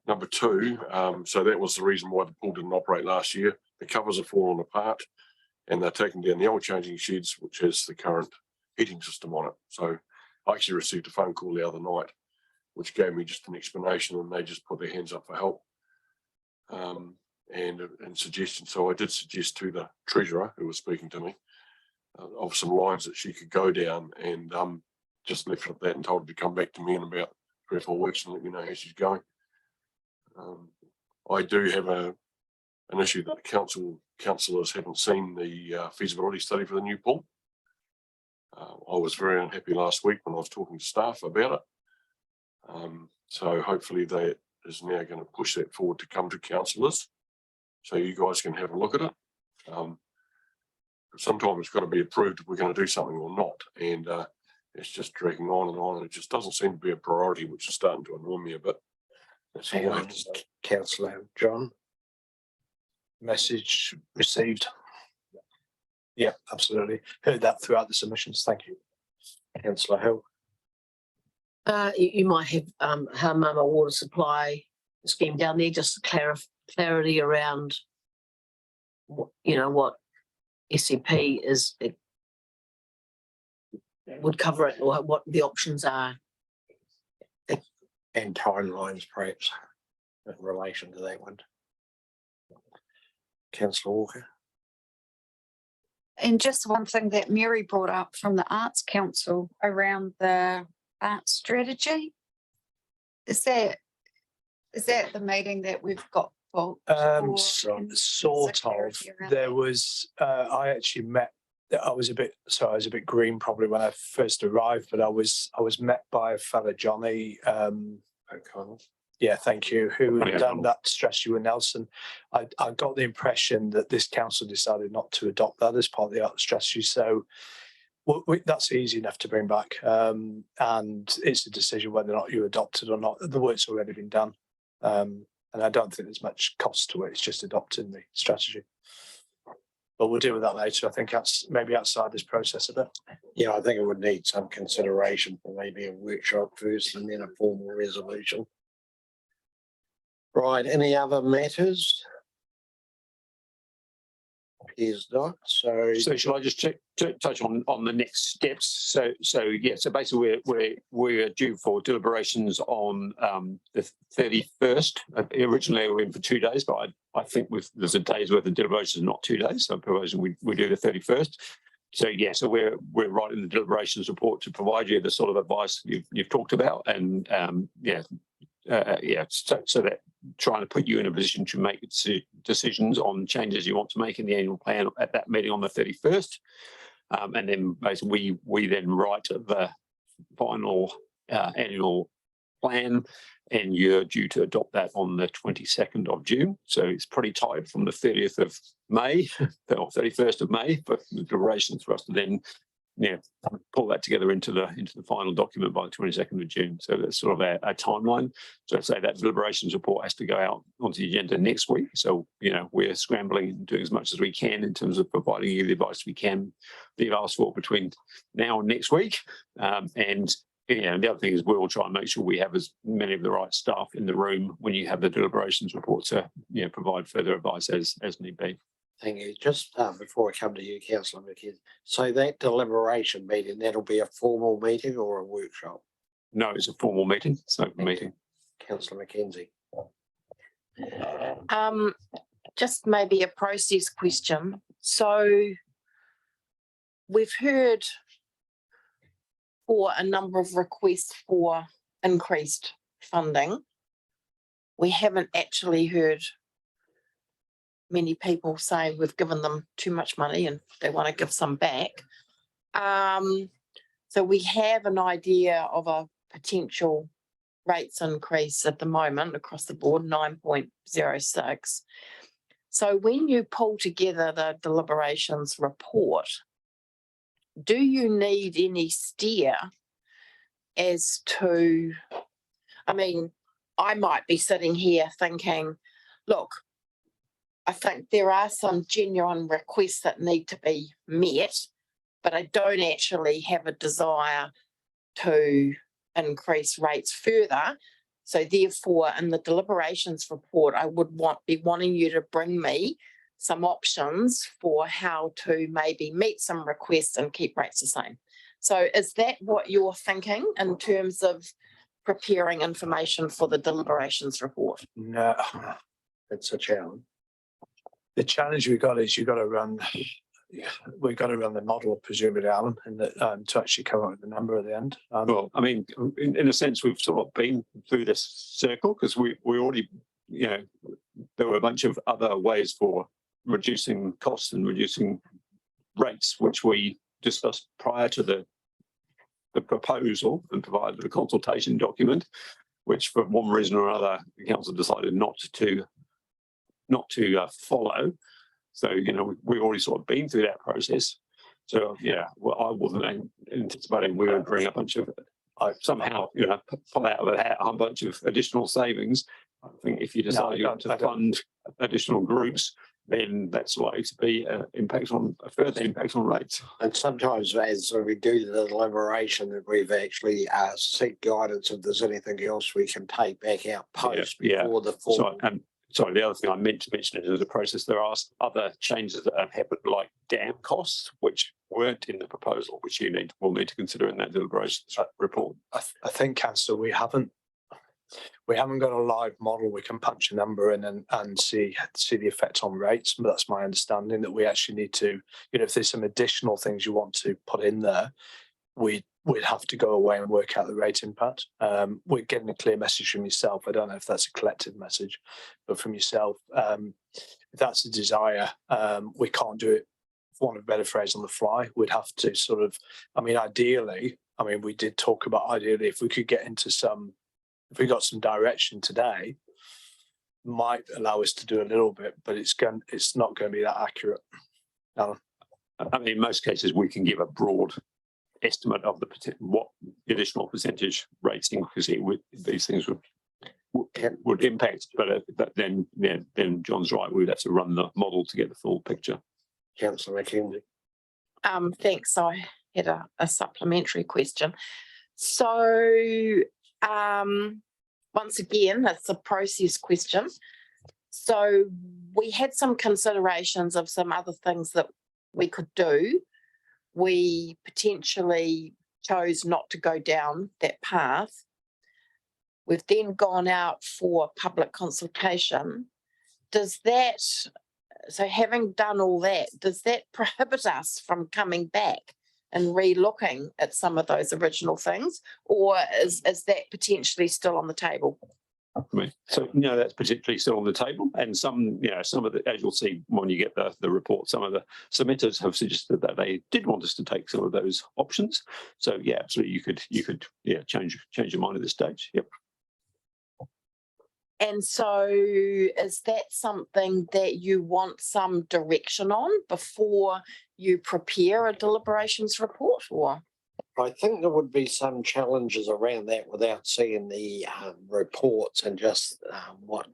Number two, so that was the reason why the pool didn't operate last year. The covers have fallen apart and they're taking down the old changing sheds, which has the current heating system on it. So I actually received a phone call the other night, which gave me just an explanation, and they just put their hands up for help and suggestions. So I did suggest to the treasurer who was speaking to me of some lines that she could go down, and just left it at that and told her to come back to me in about 3 or 4 weeks and let me know how she's going. I do have an issue that the councillors haven't seen the feasibility study for the new pool. I was very unhappy last week when I was talking to staff about it. So hopefully that is now going to push that forward to come to councillors, so you guys can have a look at it. Sometimes it's got to be approved if we're going to do something or not, and it's just dragging on and on, and it just doesn't seem to be a priority, which is starting to annoy me a bit. That's all I have to say. Councillor John. Message received. Yeah, absolutely. Heard that throughout the submissions. Thank you. Councillor Hill. You might have Haumama water supply scheme down there, just clarity around what SCP is, it would cover it, or what the options are. And timelines perhaps in relation to that one. Councillor Walker. And just one thing that Mary brought up from the Arts Council around the art strategy. Is that the meeting that we've got booked? Sort of. There was, I actually met, I was a bit green probably when I first arrived, but I was met by a fella, Johnny O'Connell. Yeah, thank you. Who had done that strategy with Nelson. I got the impression that this council decided not to adopt that as part of the art strategy. So that's easy enough to bring back. And it's a decision whether or not you adopt it or not. The work's already been done. And I don't think there's much cost to it. It's just adopting the strategy. But we'll deal with that later. I think that's maybe outside this process a bit. Yeah, I think it would need some consideration for maybe a workshop first and then a formal resolution. Right, any other matters? Appears not, so. So shall I just touch on the next steps? So basically we're due for deliberations on the 31st. Originally we were in for 2 days, but I think there's a day's worth of deliberations, not 2 days. So I'm proposing we do the 31st. So so we're writing the deliberations report to provide you the sort of advice you've talked about, and so that trying to put you in a position to make decisions on changes you want to make in the annual plan at that meeting on the 31st. And then basically we then write the final annual plan, and you're due to adopt that on the 22nd of June. So it's pretty tight from the 30th of May or 31st of May for the deliberations for us to then pull that together into the final document by the 22nd of June. So that's sort of a timeline. So I'd say that deliberations report has to go out onto the agenda next week. So, we're scrambling and doing as much as we can in terms of providing you the advice we can that you've asked for between now and next week. And the other thing is we'll try and make sure we have as many of the right staff in the room when you have the deliberations report to provide further advice as need be. Thank you. Just before I come to you, Councillor McKenzie, so that deliberation meeting, that'll be a formal meeting or a workshop? No, it's a formal meeting. It's an open meeting. Councillor McKenzie. Just maybe a process question. So we've heard for a number of requests for increased funding. We haven't actually heard many people say we've given them too much money and they want to give some back. So we have an idea of a potential rates increase at the moment across the board, 9.06. So when you pull together the deliberations report, do you need any steer as to, I might be sitting here thinking, look, I think there are some genuine requests that need to be met, but I don't actually have a desire to increase rates further. So therefore, in the deliberations report, I would be wanting you to bring me some options for how to maybe meet some requests and keep rates the same. So is that what you're thinking in terms of preparing information for the deliberations report? No, it's a challenge. The challenge we've got is we've got to run the model, presumably, Alan, and to actually come up with the number at the end. Well, in a sense, we've sort of been through this circle because we already, there were a bunch of other ways for reducing costs and reducing rates, which we discussed prior to the proposal and provided a consultation document, which for one reason or another, the council decided not to follow. So, we've already sort of been through that process. So, I wasn't anticipating we would bring a bunch of, somehow, pull out of the hat a bunch of additional savings. I think if you decide to fund additional groups, then that's likely to be a further impact on rates. And sometimes as we do the deliberation, that we've actually seek guidance if there's anything else we can take back out post before the formal. Sorry, the other thing I meant to mention is in the process, there are other changes that have happened, like dam costs, which weren't in the proposal, which will need to consider in that deliberations report. I think, Councillor, we haven't got a live model we can punch a number in and see the effect on rates. But that's my understanding, that we actually need to, if there's some additional things you want to put in there, we'd have to go away and work out the rate impact. We're getting a clear message from yourself. I don't know if that's a collective message, but from yourself, if that's a desire, we can't do it, for want of a better phrase, on the fly. We'd have to sort of, ideally, we did talk about ideally if we could get into if we got some direction today, might allow us to do a little bit, but it's not going to be that accurate. Alan? In most cases, we can give a broad estimate of what the additional percentage rates increase these things would impact, but then John's right, we would have to run the model to get the full picture. Councillor McKenzie. Thanks. I had a supplementary question. So, once again, it's a process question. So we had some considerations of some other things that we could do. We potentially chose not to go down that path. We've then gone out for public consultation. So having done all that, does that prohibit us from coming back and re-looking at some of those original things? Or is that potentially still on the table? So, that's potentially still on the table, and some of the, as you'll see when you get the report, some of the submitters have suggested that they did want us to take some of those options. So, yeah, absolutely, you could change your mind at this stage. Yep. And so is that something that you want some direction on before you prepare a deliberations report, or? I think there would be some challenges around that without seeing the reports and just what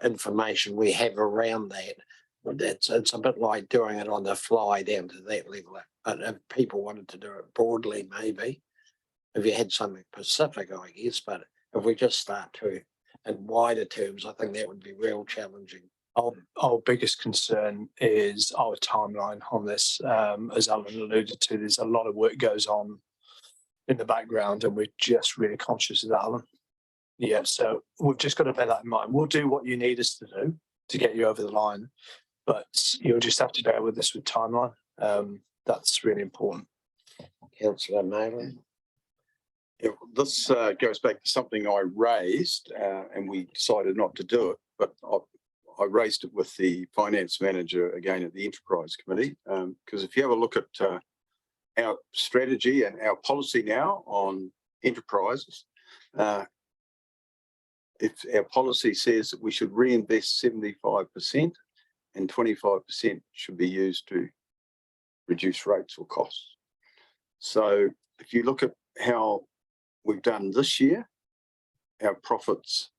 information we have around that. It's a bit like doing it on the fly down to that level. But if people wanted to do it broadly, maybe, if you had something specific, I guess. But if we just start to in wider terms, I think that would be real challenging. Our biggest concern is our timeline on this. As Alan alluded to, there's a lot of work goes on in the background, and we're just really conscious of that, Alan. Yeah, so we've just got to bear that in mind. We'll do what you need us to do to get you over the line, but you'll just have to bear with us with timeline. That's really important. Councillor Malin. Yeah, this goes back to something I raised, and we decided not to do it, but I raised it with the finance manager again at the enterprise committee, because if you have a look at our strategy and our policy now on enterprises, if our policy says that we should reinvest 75% and 25% should be used to reduce rates or costs. So if you look at how we've done this year, our profits,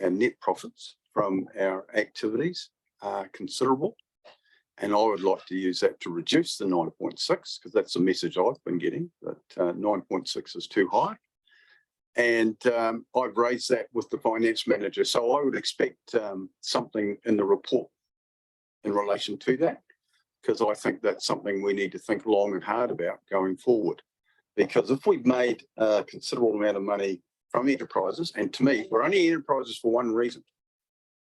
our net profits from our activities are considerable. And I would like to use that to reduce the 9.6, because that's the message I've been getting, that 9.6 is too high. And I've raised that with the finance manager. So I would expect something in the report in relation to that, because I think that's something we need to think long and hard about going forward. Because if we've made a considerable amount of money from enterprises, and to me, we're only enterprises for one reason,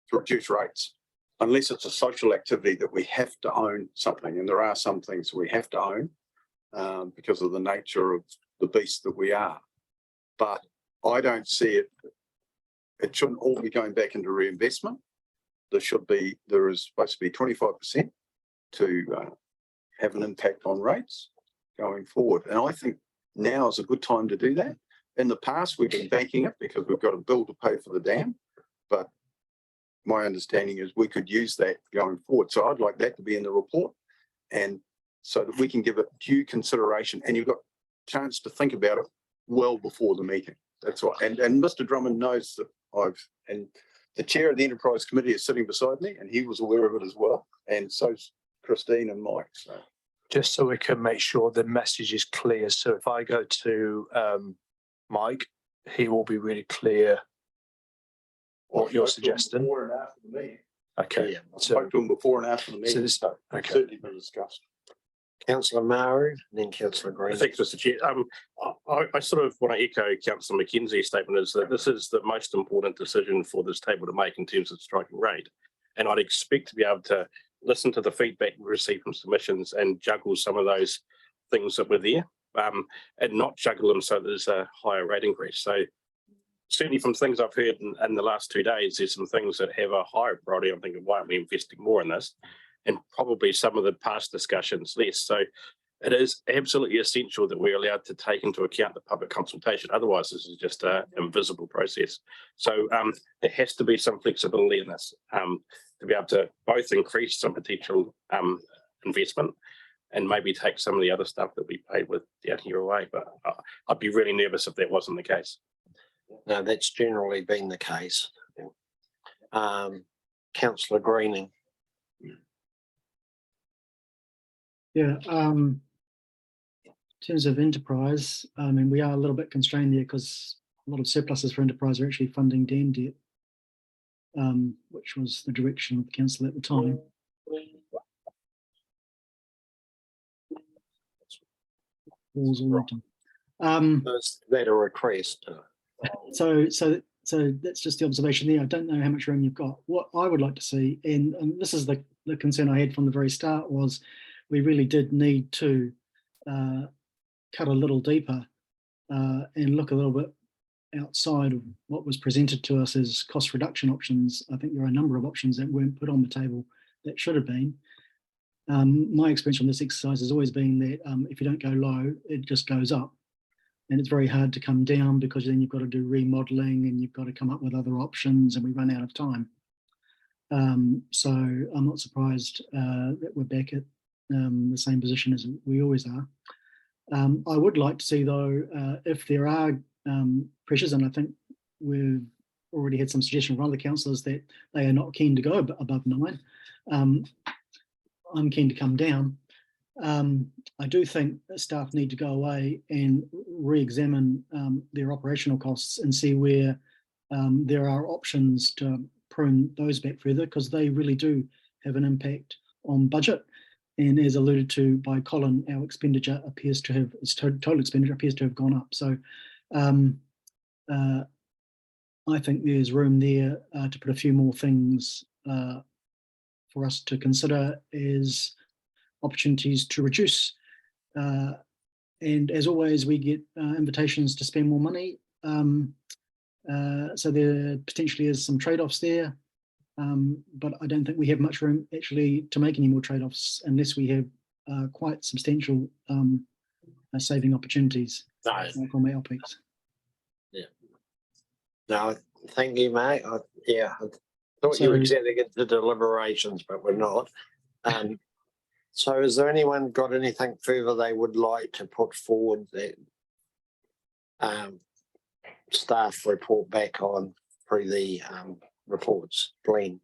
to reduce rates, unless it's a social activity that we have to own something. And there are some things we have to own because of the nature of the beast that we are. But I don't see it. It shouldn't all be going back into reinvestment. There is supposed to be 25% to have an impact on rates going forward. And I think now is a good time to do that. In the past, we've been banking it because we've got a bill to pay for the dam. But my understanding is we could use that going forward. So I'd like that to be in the report, and so that we can give it due consideration. And you've got a chance to think about it well before the meeting. That's right. And Mr. Drummond knows that and the chair of the enterprise committee is sitting beside me, and he was aware of it as well. And so's Christine and Mike. So. Just so we can make sure the message is clear. So if I go to Mike, he will be really clear what you're suggesting. Before and after the meeting. Okay. Yeah, I spoke to him before and after the meeting. So okay. Certainly been discussed. Councillor Maru, and then Councillor Green. Thanks, Mr. Chair. I sort of want to echo Councillor McKenzie's statement, is that this is the most important decision for this table to make in terms of striking rate. And I'd expect to be able to listen to the feedback we receive from submissions and juggle some of those things that were there, and not juggle them so there's a higher rate increase. So certainly from things I've heard in the last 2 days, there's some things that have a higher priority. I'm thinking, why aren't we investing more in this? And probably some of the past discussions less. So it is absolutely essential that we're allowed to take into account the public consultation. Otherwise, this is just an invisible process. So there has to be some flexibility in this to be able to both increase some potential investment, and maybe take some of the other stuff that we paid with down here away. But I'd be really nervous if that wasn't the case. No, that's generally been the case. Councillor Greening. Yeah, in terms of enterprise, I mean, we are a little bit constrained there because a lot of surpluses for enterprise are actually funding dam debt, which was the direction of the council at the time. Walls all open. Is that a request? So that's just the observation there. I don't know how much room you've got. What I would like to see, and this is the concern I had from the very start, was we really did need to cut a little deeper and look a little bit outside of what was presented to us as cost reduction options. I think there are a number of options that weren't put on the table that should have been. My experience from this exercise has always been that if you don't go low, it just goes up. And it's very hard to come down because then you've got to do remodeling and you've got to come up with other options and we run out of time. So I'm not surprised that we're back at the same position as we always are. I would like to see though, if there are pressures, and I think we've already had some suggestion from other councillors that they are not keen to go above 9. I'm keen to come down. I do think that staff need to go away and re-examine their operational costs and see where there are options to prune those back further, because they really do have an impact on budget. And as alluded to by Colin, our expenditure appears to have, total expenditure appears to have gone up. So I think there's room there to put a few more things for us to consider as opportunities to reduce. And as always, we get invitations to spend more money. So there potentially is some trade-offs there. But I don't think we have much room actually to make any more trade-offs unless we have quite substantial saving opportunities from our OPEX. Yeah. No, thank you, mate. I thought you were getting into deliberations, but we're not. So has there anyone got anything further they would like to put forward that staff report back on through the reports, Glenn?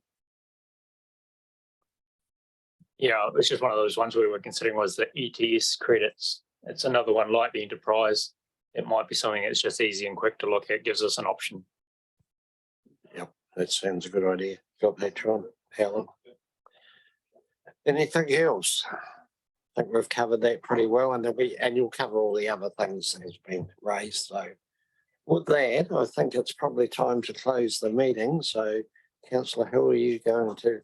Yeah, it's just one of those ones we were considering was the ETS credits. It's another one like the enterprise. It might be something that's just easy and quick to look at, gives us an option. Yep, that sounds a good idea. Got that, John? Helen? Anything else? I think we've covered that pretty well, and you'll cover all the other things that has been raised. So with that, I think it's probably time to close the meeting. So, Councillor Hill, are you going to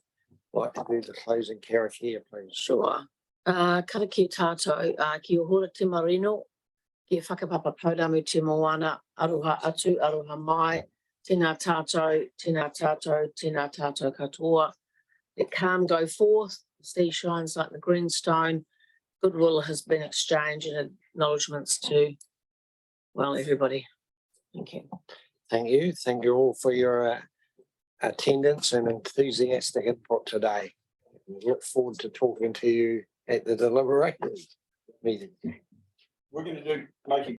like to do the closing karakia, please? Sure. Karakia tātou, ki ohora te marino, ki whakapapa pauramu te moana, aroha atu, aroha mai, tēnā tātou, tēnā tātou, tēnā tātou katoa. Let calm go forth, the sea shines like the greenstone, goodwill has been exchanged and acknowledgements to, well, everybody. Thank you. Thank you. Thank you all for your attendance and enthusiastic input today. We look forward to talking to you at the deliberations meeting. We're going to do making